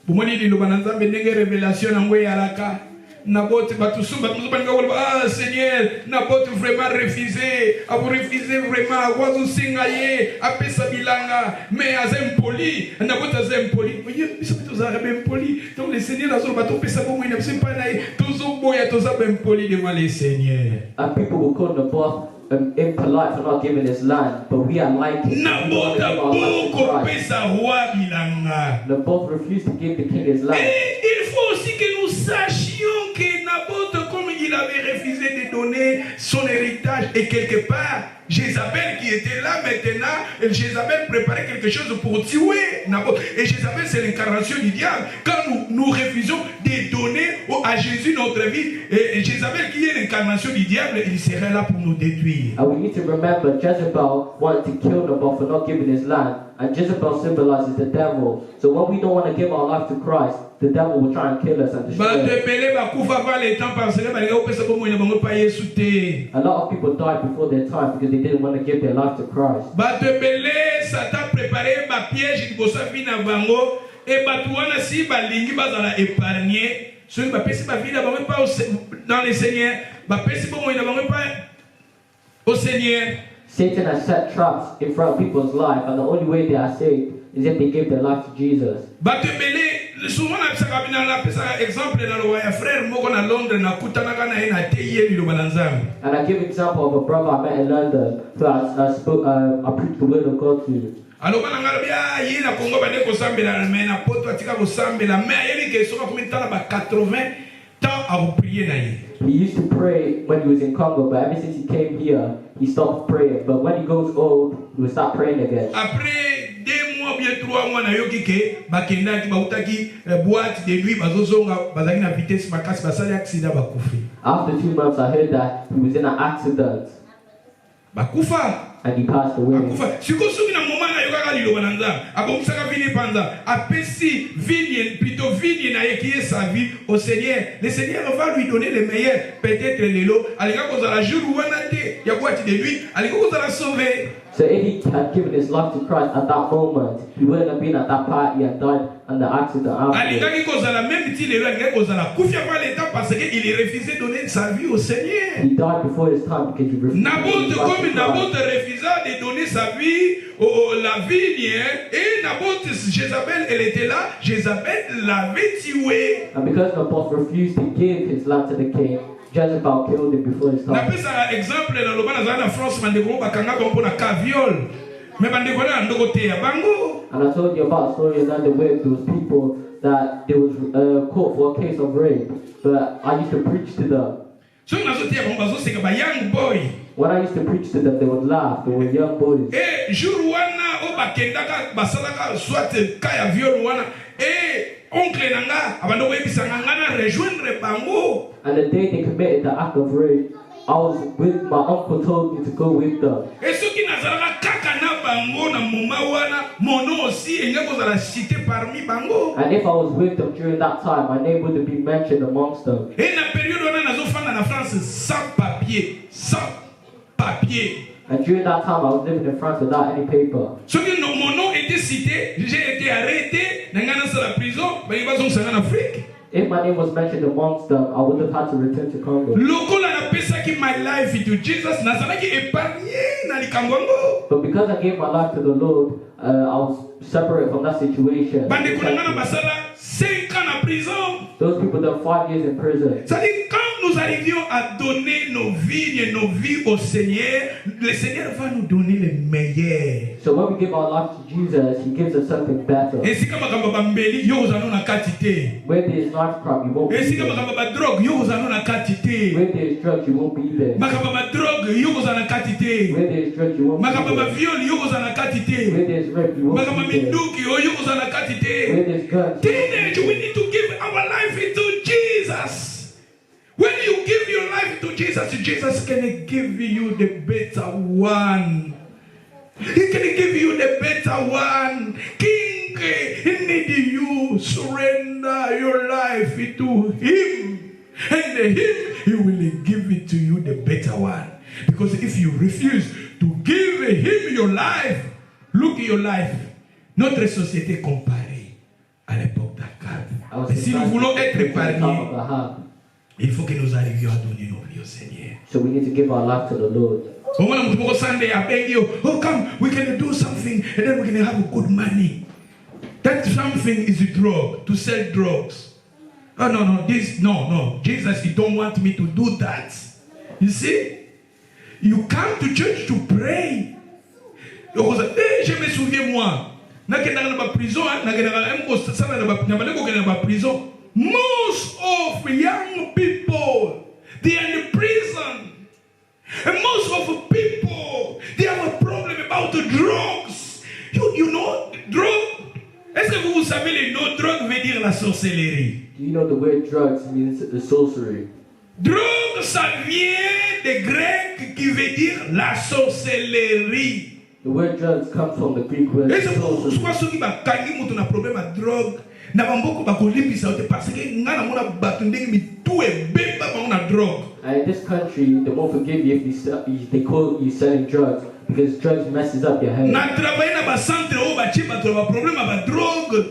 Pour moi, ni lo bananzambe ndenge révélation na ngwe yaraka. Naboth batusumba tuzobanga wala ah Seigneur Naboth vraiment refusé a refusé vraiment wazu singaye apesa bilanga mais azem poli Naboth azem poli oye biso tuzara ben poli donc le Seigneur azolo bato pesa bomo ina biso pa na tuzoboya tuza ben poli devant le Seigneur. And people will call Naboth impolite for not giving his land, but we are like him. Naboth boko pesa roi bilanga. Naboth refused to give the king his land. Et il faut aussi que nous sachions que Naboth, comme il avait refusé de donner son héritage, et quelque part, Jézabel qui était là maintenant, Jézabel préparait quelque chose pour tuer Naboth. Et Jézabel, c'est l'incarnation du diable. Quand nous refusons de donner à Jésus notre vie, et Jézabel qui est l'incarnation du diable, il serait là pour nous détruire. And we need to remember Jezebel wanted to kill Naboth for not giving his land. And Jezebel symbolizes the devil. So when we don't want to give our life to Christ, the devil will try and kill us and destroy us. A lot of people died before their time because they didn't want to give their life to Christ. Satan préparé ba piège liboso bina bango et batuana si balingi bazala épargner ceux ba pesi ba vida bango pas dans le Seigneur ba pesi bon ina bango pas au Seigneur. Satan has set traps in front of people's life, and the only way they are saved is if they give their life to Jesus. Souvent na pesa kabina na pesa exemple na lo ya frère moko na Londres na kutana kana ina teye li lo balanzam. And I give example of a brother I met in London who I preached the word of God to. Alors balanga bia yina Congo ba de ko sambela mais na poto atika ko sambela mais yeli ke soka kumitana ba 80 temps à vous prier na yi. He used to pray when he was in Congo, but ever since he came here, he stopped praying. But when he goes old, he will start praying again. Après 2 mois bien 3 mois na yoki ke bakenda ki bautaki boîte de nuit bazozonga bazaki na vitesse makasi basali accident bakufi. After 2 months, I heard that he was in an accident. Bakufa. and he passed away. Siko soki na moment na yokaka liloba na Nzambe abongisaka vini panza apesi vini plutôt vini na yekiye sa vie au Seigneur. Le Seigneur va lui donner le meilleur. Peut-être lelo alika kozala jour wana te ya boîte de nuit alika kozala sauver. So if he had given his life to Christ at that moment, he wouldn't have been at that party and died in the accident after. Alika kozala même si lelo alika kozala kufia kwa l'état parce que il refusait de donner sa vie au Seigneur. He died before his time because he refused. Naboth refusa de donner sa vie la vigne et Naboth, Jézabel, elle était là, Jézabel l'avait tué. And because Naboth refused to give his land to the king, Jezebel killed him before his time. Napesa exemple na loba na France mandeko bakanga bango na caviole. Mais bandeko na ndoko te ya bango. And I told you about a story in the way there was people that they was caught for a case of rape, but I used to preach to them. So nazotia bango bazoseka ba young boy. When I used to preach to them, they would laugh. They were young boys. Eh jour wana o bakendaka basalaka soit kaya viol wana oncle nanga abandoko ebisanga ngana rejoindre bango. And the day they committed the act of rape, I was with my uncle told me to go with them. Et ceux qui nazalaka kaka na bango na moma wana mono aussi engeko zala cité parmi bango. And if I was with them during that time, my name wouldn't be mentioned amongst them. Et na période wana nazofanda na France sans papier. And during that time, I was living in France without any paper. Ceux qui mon nom était cité, j'ai été arrêté, nangana sa la prison, ba ibazong sa en Afrique. If my name was mentioned amongst them, I would have had to return to Congo. Lokola na pesa ki my life to Jesus, nazalaki épargné na likambo. But because I gave my life to the Lord, I was separate from that situation. Bande kunangana basala 5 ans en prison. Those people done 5 years in prison. C'est-à-dire quand nous arrivions à donner nos vies au Seigneur, le Seigneur va nous donner le meilleur. So when we give our life to Jesus, He gives us something better. Et si kama kamba bambeli yo uzano na katite. Where there is knife crime, you won't be Et si there. kama kamba drogue yo uzano na katite. Where there is drugs, you won't be there. Makamba drogue yo uzano na katite. Where there is drugs, you won't be Makamba there. viol yo uzano na katite. Where there is rape, you won't Makamba be there. minduki yo uzano na katite. Where there is guns, Teenage, we need to give our life to Jesus. When you give your life to Jesus, Jesus can give you the better one. He can give you the better one. King, he need you surrender your life to Him. And Him, He will give it to you the better one. Because if you refuse to give Him your life, look at your life. Notre société comparée à l'époque d'Akab. Et si nous voulons être épargnés, il faut que nous arrivions à donner nos vies au Seigneur. so we need to give our life to the Lord. Oh, come, we can do something and then we can have good money. That something is a drug, to sell drugs. Oh, no. Jesus, you don't want me to do that. You see? You come to church to pray. Je me souviens, moi, most of young people, they are in prison. And most of people, they have a problem about the drugs. You know, drug. Est-ce que vous savez le nom drogue veut dire la sorcellerie? Do you know the word drugs means the sorcery? Drogue, ça vient des Grecs qui veut dire la sorcellerie. The word drugs comes from the Greek word Et c'est sorcery. pourquoi ceux qui ont un problème à drogue, na bamboko bakolimbisa parce que ngana mona batu ndenge mitu ebeba bana drogue. And in this country, they won't forgive you if they call you selling drugs because drugs messes up your head. Na travailler na ba centre o ba chiba to ba problème ba drogue.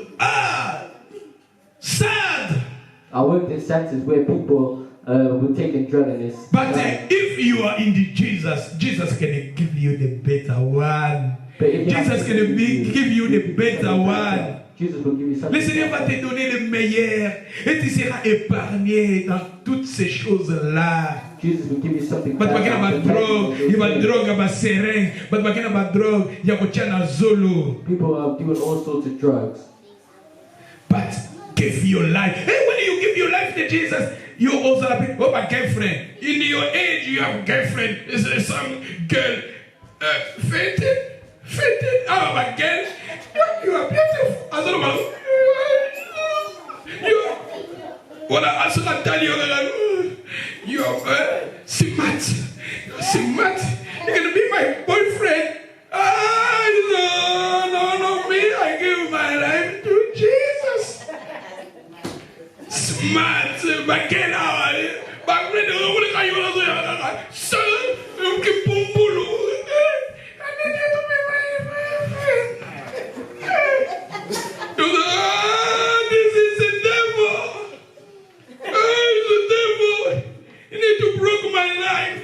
Sad. I worked in centers where people were taking drugs and it's But if you are in the Jesus can give you the better one. Jesus can give you the better one. Jesus will give you something. Le Seigneur va te donner le meilleur et tu seras épargné dans toutes ces choses-là. Jesus will give you something. But bakina ba drogue, il va drogue ba seringue, but bakina ba drogue, ya kotia na zolo. People are doing all sorts of drugs. But give your life. Hey, when you give your life to Jesus, you also have a girlfriend. In your age, you have a girlfriend. Is some girl fitted? Oh, my girl, you are beautiful. I don't know. I tell you, you are smart. You're smart. You're gonna be my boyfriend. maths, bakela, bakwende ukulikayola zoya, so ukipumbulu. This is the devil. It's the devil. You need to break my life.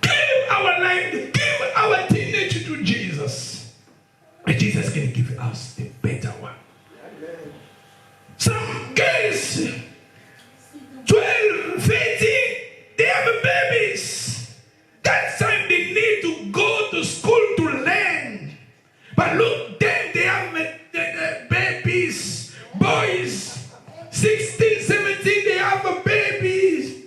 Give our life, give our teenage to Jesus. And Jesus can give us the better one. Some girls, 12, 13, they have babies. That time they need to go to school to learn. But look, then they have babies, boys, 16, 17, they have babies.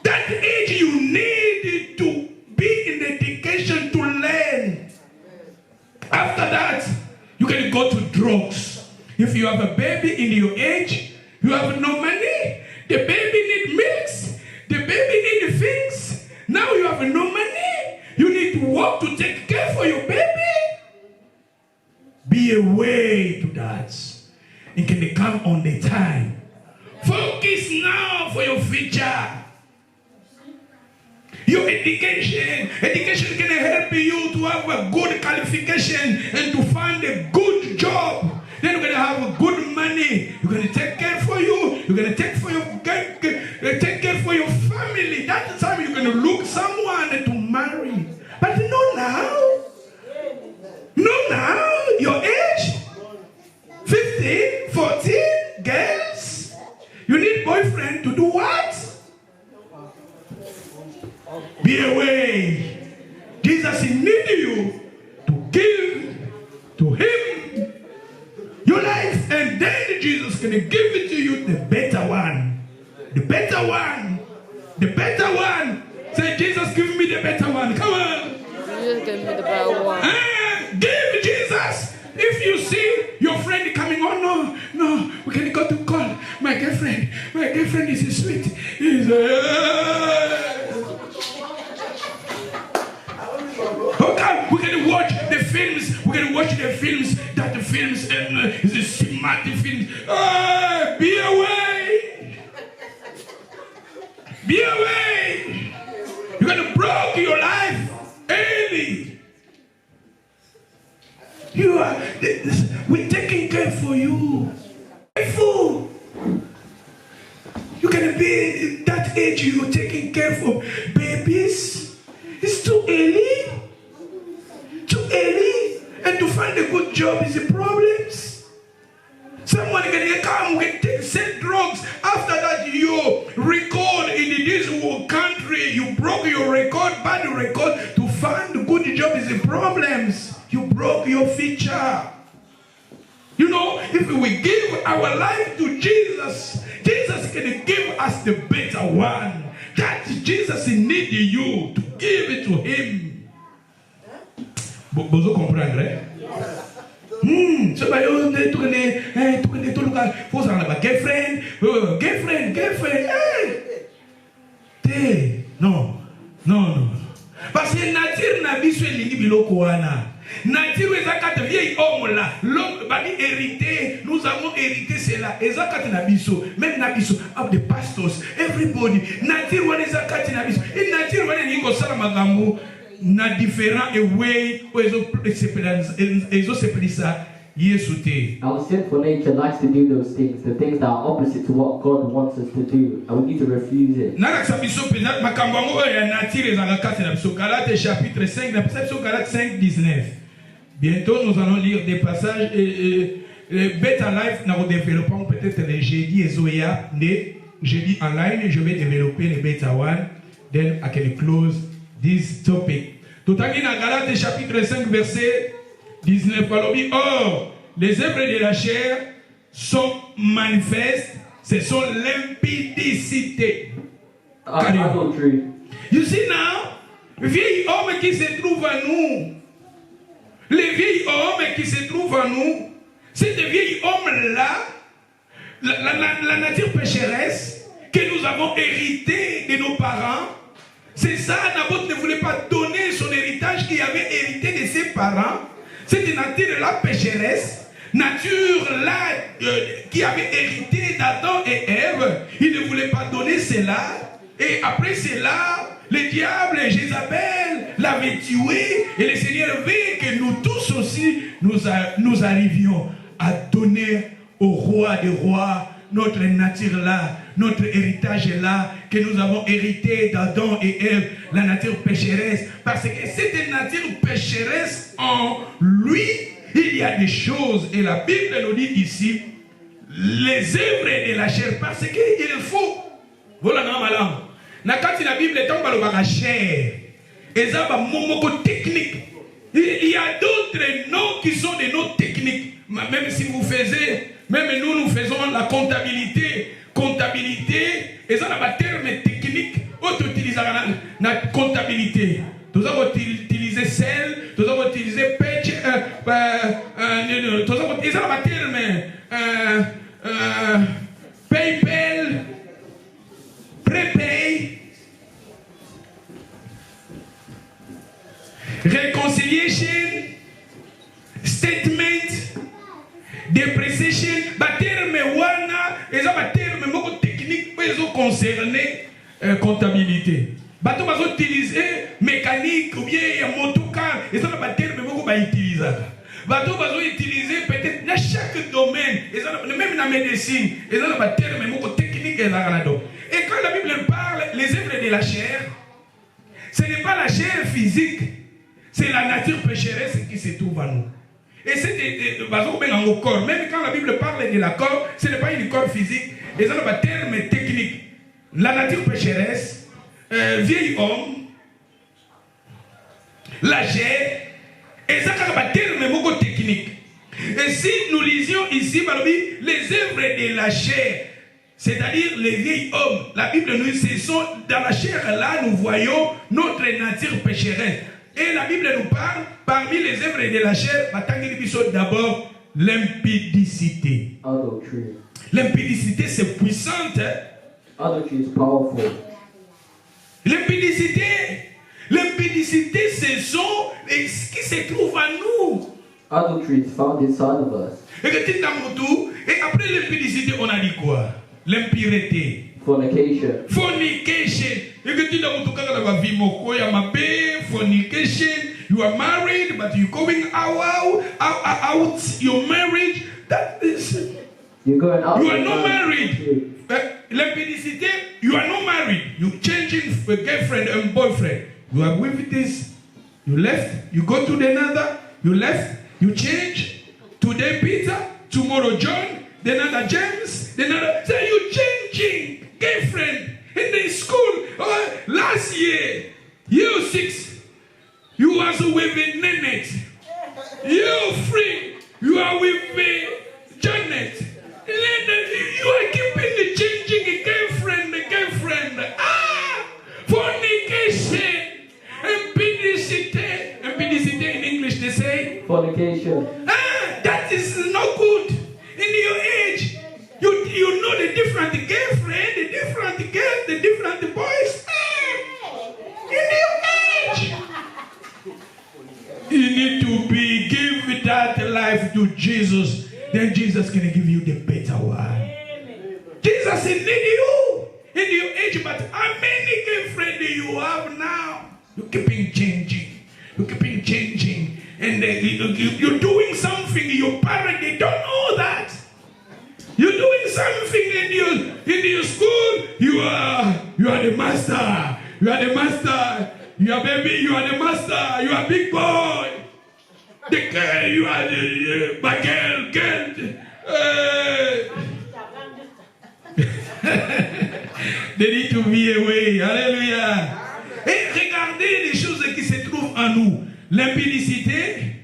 That age you need to be in education to learn. After that, you can go to drugs. If you have a baby in your age, you have no money. The baby needs milks. The baby needs things. Now you have no money. You need to work to take care for your baby. Be away to that. It can come on the time. Focus now for your future. Your education can help you to have a good qualification and to find a good job. Then you're going to have good money. You're going to take care for you. You're going to take care for your family. That time you're going to look someone to marry. But no now. No now. Your age, 15, 14, girls. You need boyfriend to do what? Be away. Jesus needs you to give to him your life, and then Jesus can give it to you, the better one. The better one. The better one. Say, Jesus, give me the better one. Come on. Jesus, give me the better one. Give Jesus. If you see your friend coming, oh no, we can go to call my girlfriend. My girlfriend is sweet. Okay, we can watch the films. We can watch the films. That the films is a smart film. Be away. Be away. You're gonna break your life early. We're taking care for you. Careful. You can be that age. You're taking care for babies. It's too early. Too early. And to find a good job is a problem. Someone can come and take drugs. After that, you record in this country. You broke your record, bad record. To find a good job is a problem. You broke your future. You know, if we give our life to Jesus, Jesus can give us the better one. That Jesus needs you to give it to him. Vous comprenez? So by you to look at girlfriend. Hey, no. Parce que nature na biso elingi biloko wana. Nature ezakata vieille homme là, l'homme bani hérité, nous avons hérité cela. Ezakata na biso, même na biso of the pastors, everybody. Nature wana ezakata na biso. Et nature wana ningo sala magambo na différent way ezo sepelisa Yesu te. Our sinful nature likes to do those things, the things that are opposite to what God wants us to do, and we need to refuse it. Nakasa biso pena makambo ngo ya nature ezakata na biso. Galates chapitre 5, na biso Galates 5:19. Bientôt nous allons lire des passages Better Life nous développons peut-être les jeudis et Zoya, mais jeudi online je vais développer les Better One, then I can close this topic. Tout à l'heure, Galates chapitre 5, verset 19, or, les œuvres de la chair sont manifestes, ce sont l'impudicité. Adultery. You see now, le vieil homme qui se trouve à nous, les vieils hommes qui se trouvent à nous, c'est des vieils hommes-là, la nature pécheresse que nous avons hérité de nos parents. C'est ça, Naboth ne voulait pas donner son héritage qu'il avait hérité de ses parents. Cette nature-là pécheresse, nature-là qui avait hérité d'Adam et Ève, il ne voulait pas donner cela. Et après cela, le diable et Jézabel l'avaient tué. Et le Seigneur veut que nous tous aussi, nous arrivions à donner au roi des rois notre nature-là, notre héritage-là, que nous avons hérité d'Adam et Ève, la nature pécheresse. Parce que cette nature pécheresse en lui, il y a des choses, et la Bible nous dit ici, les œuvres de la chair, parce qu'il faut. Voilà, non, madame. Quand la Bible tombe dans la chair, et ça va momoko technique. Il y a d'autres noms qui sont des noms techniques. Même si vous faisiez, même nous faisons la comptabilité. Comptabilité, et ça a un terme technique, on utilise la comptabilité. Nous avons utilisé sel, nous avons utilisé pêche, nous avons utilisé un terme PayPal, prepay, reconciliation, statement, depreciation, terme wana, et ça terme technique pour les concernés comptabilité. Bateau va utiliser mécanique ou bien motocar, et ça va terme beaucoup va utiliser. Bateau va utiliser peut-être dans chaque domaine, et ça même dans la médecine, et ça va terme beaucoup technique et là. Et quand la Bible parle les œuvres de la chair, ce n'est pas la chair physique, c'est la nature pécheresse qui se trouve en nous. Et c'est au corps. Même quand la Bible parle de la corps, ce n'est pas une corps physique. Et ça, c'est un terme technique. La nature pécheresse, vieil homme, la chair, et ça, c'est un terme technique. Et si nous lisions ici, les œuvres de la chair, c'est-à-dire les vieils hommes, la Bible nous dit, ce sont dans la chair là, nous voyons notre nature pécheresse. Et la Bible nous parle, parmi les œuvres de la chair, d'abord l'impudicité. L'impudicité, c'est puissante. Adultery is powerful. L'impudicité, ce sont ce qui se trouve en nous. Adultery is found inside of us. Et après l'impudicité, on a dit quoi? L'impureté. Fornication. Fornication. Fornication. You are married, but you're going out your marriage. That is. You're going out. You are not married. L'impudicité, you are not married. You're changing a girlfriend and boyfriend. You are with this. You left. You go to another. You left. You change. Today Peter. Tomorrow John. Then another James. Then another. So you're changing. Girlfriend in the school. Last year, year 6, you was with Nanette. Year 3, you are with Janet. You are keeping changing girlfriend. Fornication. Impudicity in English they say. Fornication. That is not good. In your age, you know the different girlfriend, the different girls, the different boys. In your age, you need to give that life to Jesus. Then Jesus can give you the better one. Jesus need you in your age, but how many girlfriends do you have now? You keeping changing. You keeping changing, and you're doing something. Your parents they don't know that. You're doing something in your school. You are the master. You are the master. You are baby. You are the master. You are big boy. The girl. You are the my girl. They need to be away. Alléluia. Et regardez les choses qui se trouvent en nous. L'impudicité,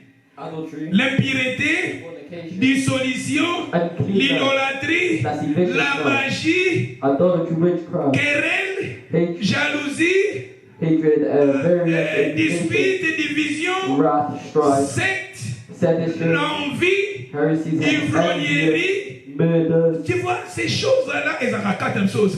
l'impureté, dissolution, l'idolâtrie, la magie, querelle, jalousie, dispute, division, secte, l'envie, ivrognerie. Tu vois, ces choses-là, elles ont quatre choses.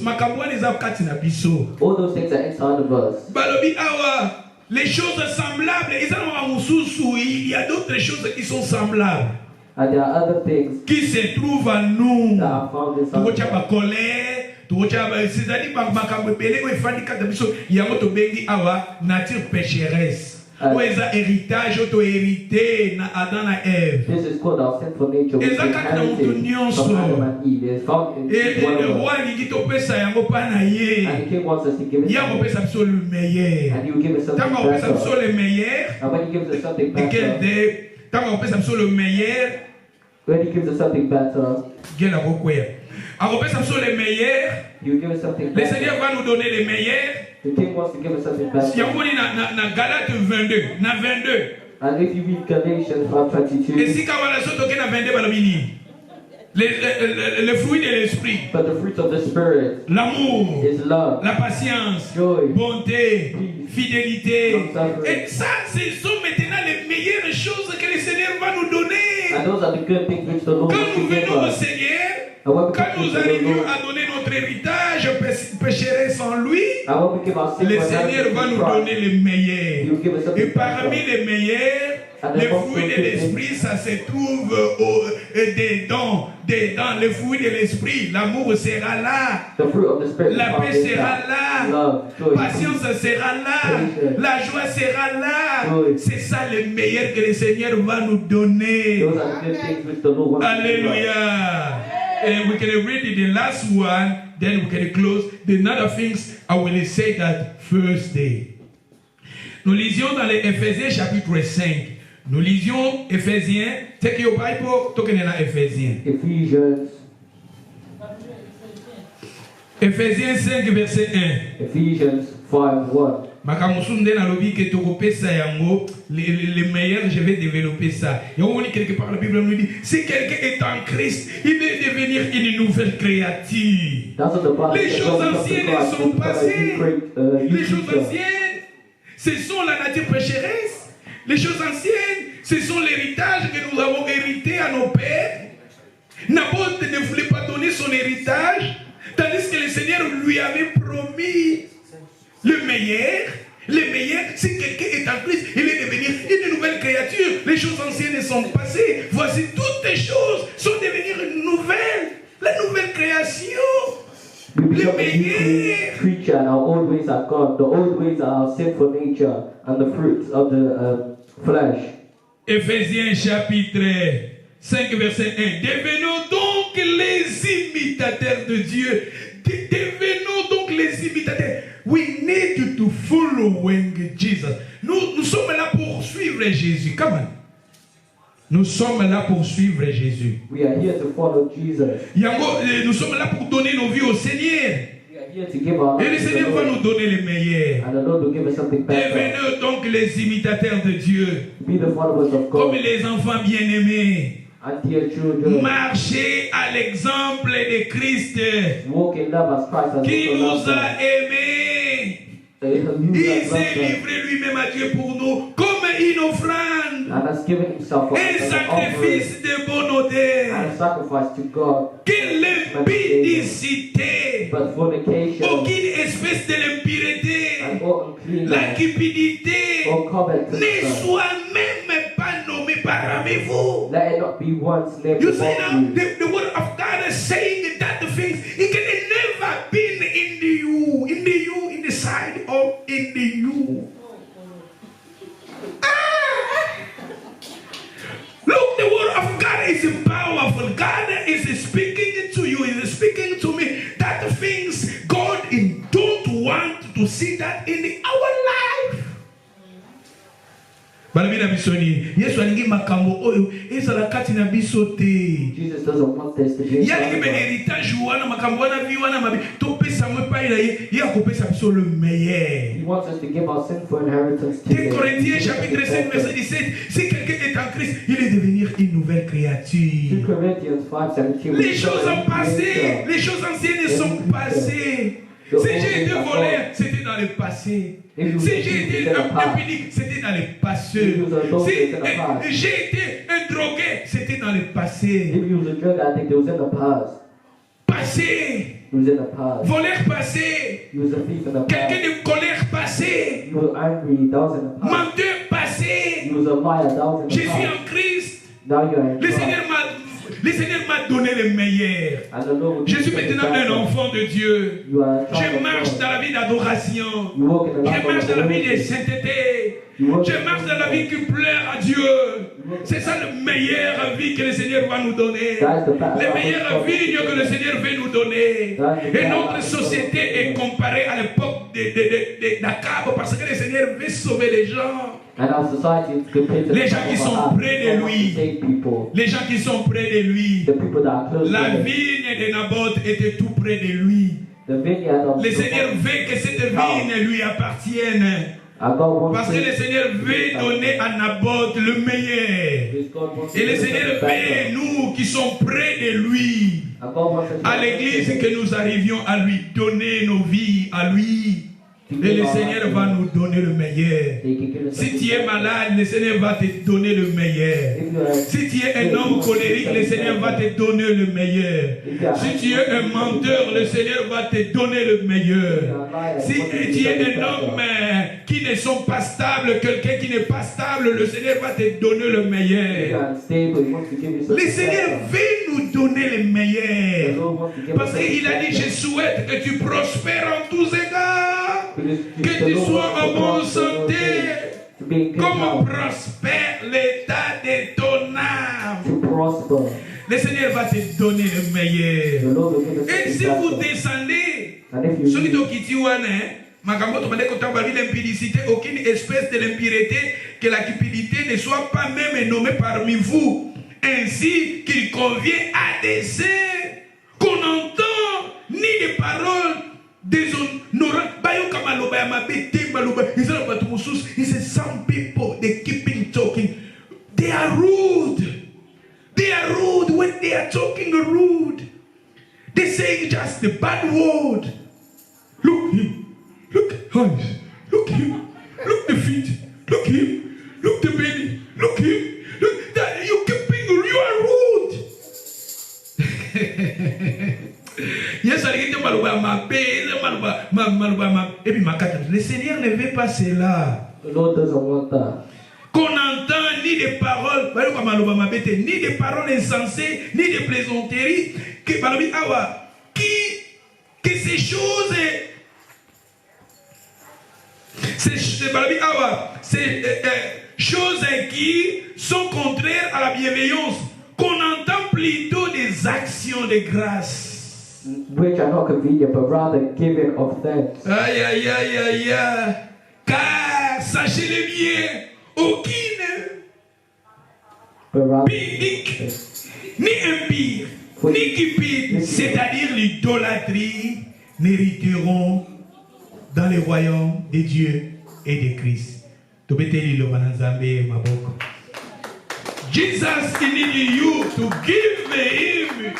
All those things are inside of us. Balobi awa, les choses semblables, il y a d'autres choses qui sont semblables, And there are other things qui se trouvent en nous. that are found inside Tu of us. as colère, c'est-à-dire il y a un bengi awa nature pécheresse. Ou eza héritage auto hérité na Adam na Ève. This is called our sinful nature, which is Exactement, inherited nyonso. from Adam and Eve. It is found in Et each one le of us. roi alingi topesa yango pa na ye. And the king wants us to give it Ye to him. akopesa biso le meilleur. And he will give us something Ntango akopesa biso better. le meilleur, And when he gives us something lequel better, de ntango akopesa biso le meilleur, when he gives us something better, gela kokwea. Akopesa biso le meilleur, he will give us something le better. Seigneur va nous donner le meilleur. The king wants to give us something better. yango ni na Galate 22, na 22. And if you read Galatians 5:22, Esika wana so toke na 22 balobi nini? Le fruit de l'esprit, but the fruit of the Spirit l'amour, is love, la patience, joy, bonté, peace, fidélité. long-suffering. Et ça, ce sont maintenant les meilleures choses que le Seigneur va nous donner. And those are the good things which the Lord Quand wants nous to give venons au us. Seigneur, And when we quand come nous to the arrivons Lord, à donner notre héritage pécheresse sans lui, and when we give our le sinful Seigneur va nous inheritance to donner Christ, le He meilleur. will give us Et something parmi better. les meilleurs, les fruits de l'esprit, ça se trouve dedans. Le fruit de l'esprit, l'amour sera là. The fruit of the Spirit is La found paix in sera that. là. Love, joy, Patience sera là. Patience. La joie sera là. Joy. C'est ça le meilleur que le Seigneur va nous donner. Those are the good things which the Lord wants to give us. Alléluia. And we can read the last one, then we can close. The other things, I will say that first day. Nous lisions dans les Éphésiens chapitre 5. Nous lisions Éphésiens. Take your Bible, token na Éphésiens. Ephesians, Éphésiens 5, verset 1. Ephesians 5:1. Makamusunde na lobi ke tokopesa yango le meilleur, je vais développer ça. Yango ni quelque part la Bible nous dit si quelqu'un est en Christ, il va devenir une nouvelle créature. That's what the Bible Les says. choses When we come to anciennes Christ, sont we become a passées. new Les choses creature. anciennes, ce sont la nature pécheresse. Les choses anciennes, ce sont l'héritage que nous avons hérité à nos pères. Naboth ne voulait pas donner son héritage, tandis que le Seigneur lui avait promis le meilleur. Le meilleur, si quelqu'un est en Christ, il est devenu une nouvelle créature. Les choses anciennes sont passées. Voici, toutes les choses sont devenues nouvelles. La nouvelle création. We Le become a new meilleur. creature, and our old ways are gone. The old ways are our sinful nature and the fruits of the flesh. Éphésiens chapitre 5, verset 1. Devenons donc les imitateurs de Dieu. Devenons donc les imitateurs. We need to following Jesus. Nous sommes là pour suivre Jésus. Come on. Nous sommes là pour suivre Jésus. We are here to follow Jesus. Nous sommes là pour donner nos vies au Seigneur. We are here to give our Et le lives to the Seigneur va Lord. nous donner le meilleur. And the Lord will give us something better. Devenons donc les imitateurs de Dieu. Be the followers of Comme God les enfants bien-aimés. and dear children. Marchez à l'exemple de Christ Walk in love as Christ has qui also nous loved us. a aimés. Il s'est livré lui-même à Dieu pour nous comme une offrande, And has given himself up un as an offering sacrifice de bonne odeur. and a sacrifice to God. Quelle impudicité, But fornication aucune espèce de l'impureté, and all la uncleanness cupidité or ne covetousness, soit même pas nommée parmi vous. let it not be once named You see now, among you. the word of God is saying that the things it can never been in the side of in the you. Look, the word of God is powerful. God is speaking to you, is speaking to me. That things God don't want to see that in our life. Balabina bisoni. Yesu alingi makambo oyo ezala kati na biso te. Jesus doesn't want this to be Ya inside lingi of be us. héritage wana makambo wana vi wana mabi. Topesa mwe pa ila ye akopesa biso le meilleur. He wants us to give our sinful inheritance to 2 Him. Corinthiens chapitre 5 verset 17. Si quelqu'un est en Christ, il est devenir une nouvelle 2 créature. Corinthians 5:17. Les choses ont passé, les choses anciennes sont passées. Si j'ai été volé, c'était dans le passé. Si j'ai été un public, c'était dans le passé. Si j'ai été un drogué, c'était dans le passé. If he was a drug addict, it was in the past. Passé. He was in the past. Voleur passé. He was a thief in the Quelqu'un past. de colère passé. You were angry, that was in the past. Menteur passé. You was a liar, that was in Je the suis past. en Christ. Now you are in Le Christ. Seigneur m'a donné le meilleur. And the Lord will Je give suis you the maintenant un best. enfant de Dieu. You are a child Je of marche God. dans la vie d'adoration. You walk in the Je life marche of dans la vie de the sainteté. You walk Je in the marche dans la vie qui plaît à Dieu. C'est ça la meilleure vie que le Seigneur va nous donner. La meilleure vie que le Seigneur veut nous donner. Et notre société est comparée à l'époque d'Akab parce que le Seigneur veut sauver les gens. And our society is compared to Les the gens qui people sont that près de lui. save people. Les gens qui sont près de lui. The people that are close La to him. vigne de Naboth était tout près de lui. The vineyard of Le the Seigneur veut que cette vigne lui appartienne. God wants Parce que to- le Seigneur veut donner à Naboth le meilleur. Because God wants to Et le give us Seigneur the better. veut, nous qui sommes près de lui, And God wants us to à l'église, que nous arrivions à lui donner nos vies, à lui. Et le Seigneur va nous donner le meilleur. He can give us Si tu es malade, le Seigneur va te donner le meilleur. If you are Si tu es un homme colérique, le Seigneur va te donner le meilleur. Si tu es un menteur, le Seigneur va te donner le meilleur. Si tu es un homme qui ne sont pas stables, quelqu'un qui n'est pas stable, le Seigneur va te donner le if you meilleur. are unstable, He wants to give you Le something Seigneur better. veut nous donner le The meilleur. Lord wants to give Parce us something qu'il a dit, better. je souhaite que tu prospères en tous égards. Because Que the tu Lord sois wants en to bonne prosper your santé. faith, to be in good Comme health, prospère l'état de ton âme. to prosper. Le Seigneur va te donner le meilleur. The Lord will give us Et si something vous better. descendez, And if you celui leave, qui makambo tomande kotamba l'impudicité, aucune espèce de l'impureté, que la cupidité ne soit pas même nommée parmi vous, ainsi qu'il convient à des saints qu'on entend ni des paroles déshonorantes. Bayoka maloba ya mabe te maloba. Isala batu musus. He says some people they keeping talking. They are rude. They are rude when they are talking rude. They say just the bad word. Look him. Look eyes. Look him. Look the feet. Look him. Look the belly. Look him. Look that you keeping. You are rude. Yes, I get maluba ma be maluba ma. Et puis ma carte. Le Seigneur ne veut pas cela. the Lord doesn't want that. Qu'on entend ni des paroles, ni des paroles insensées, ni des plaisanteries, que ces choses, ces choses qui sont contraires à la bienveillance, qu'on entend plutôt des actions de grâce. Which are not convenient, but rather giving of thanks. Aïe, aïe, aïe, aïe, aïe. Car, sachez-le bien, aucune But rather, pudique, ni impie, ni cupide, c'est-à-dire l'idolâtrie, n'hériteront dans le royaume de Dieu et de Christ. Jesus needs you to give him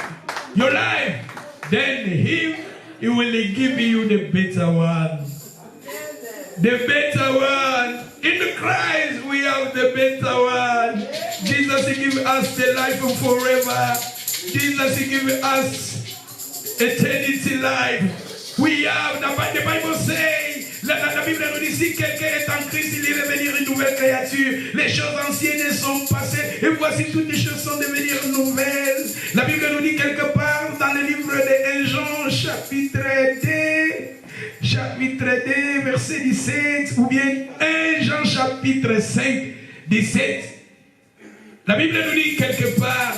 your life, then him, he will give you the better one. The better one. In the Christ we have the better one. Jesus, he gives us the life forever. Jesus, he gives us eternity life. We have, the Bible says, la Bible nous dit, si quelqu'un est en Christ, il est devenir une nouvelle créature. Les choses anciennes sont passées et voici toutes les choses sont devenues nouvelles. La Bible nous dit quelque part dans le livre de 1 Jean, chapitre 2, verset 17, ou bien 1 Jean chapitre 5, 17. La Bible nous dit quelque part,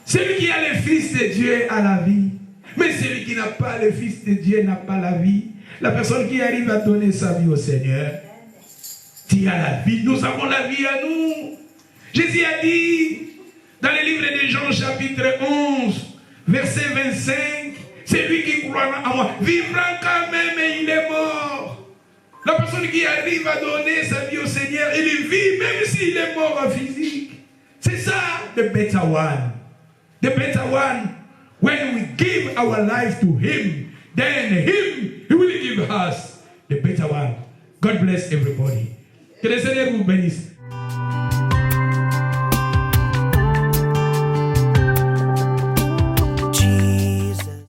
celui qui a le Fils de Dieu a la vie, mais celui qui n'a pas le Fils de Dieu n'a pas la vie. La personne qui arrive à donner sa vie au Seigneur, tu as la vie, nous avons la vie à nous. Jésus a dit, dans le livre de Jean chapitre 11, verset 25, celui qui croira en moi vivra quand même et il est mort. La personne qui arrive à donner sa vie au Seigneur, il vit même s'il est mort en physique. C'est ça, the better one. The better one. When we give our life to him, then him, he will give us the better one. God bless everybody. Que le Seigneur vous bénisse.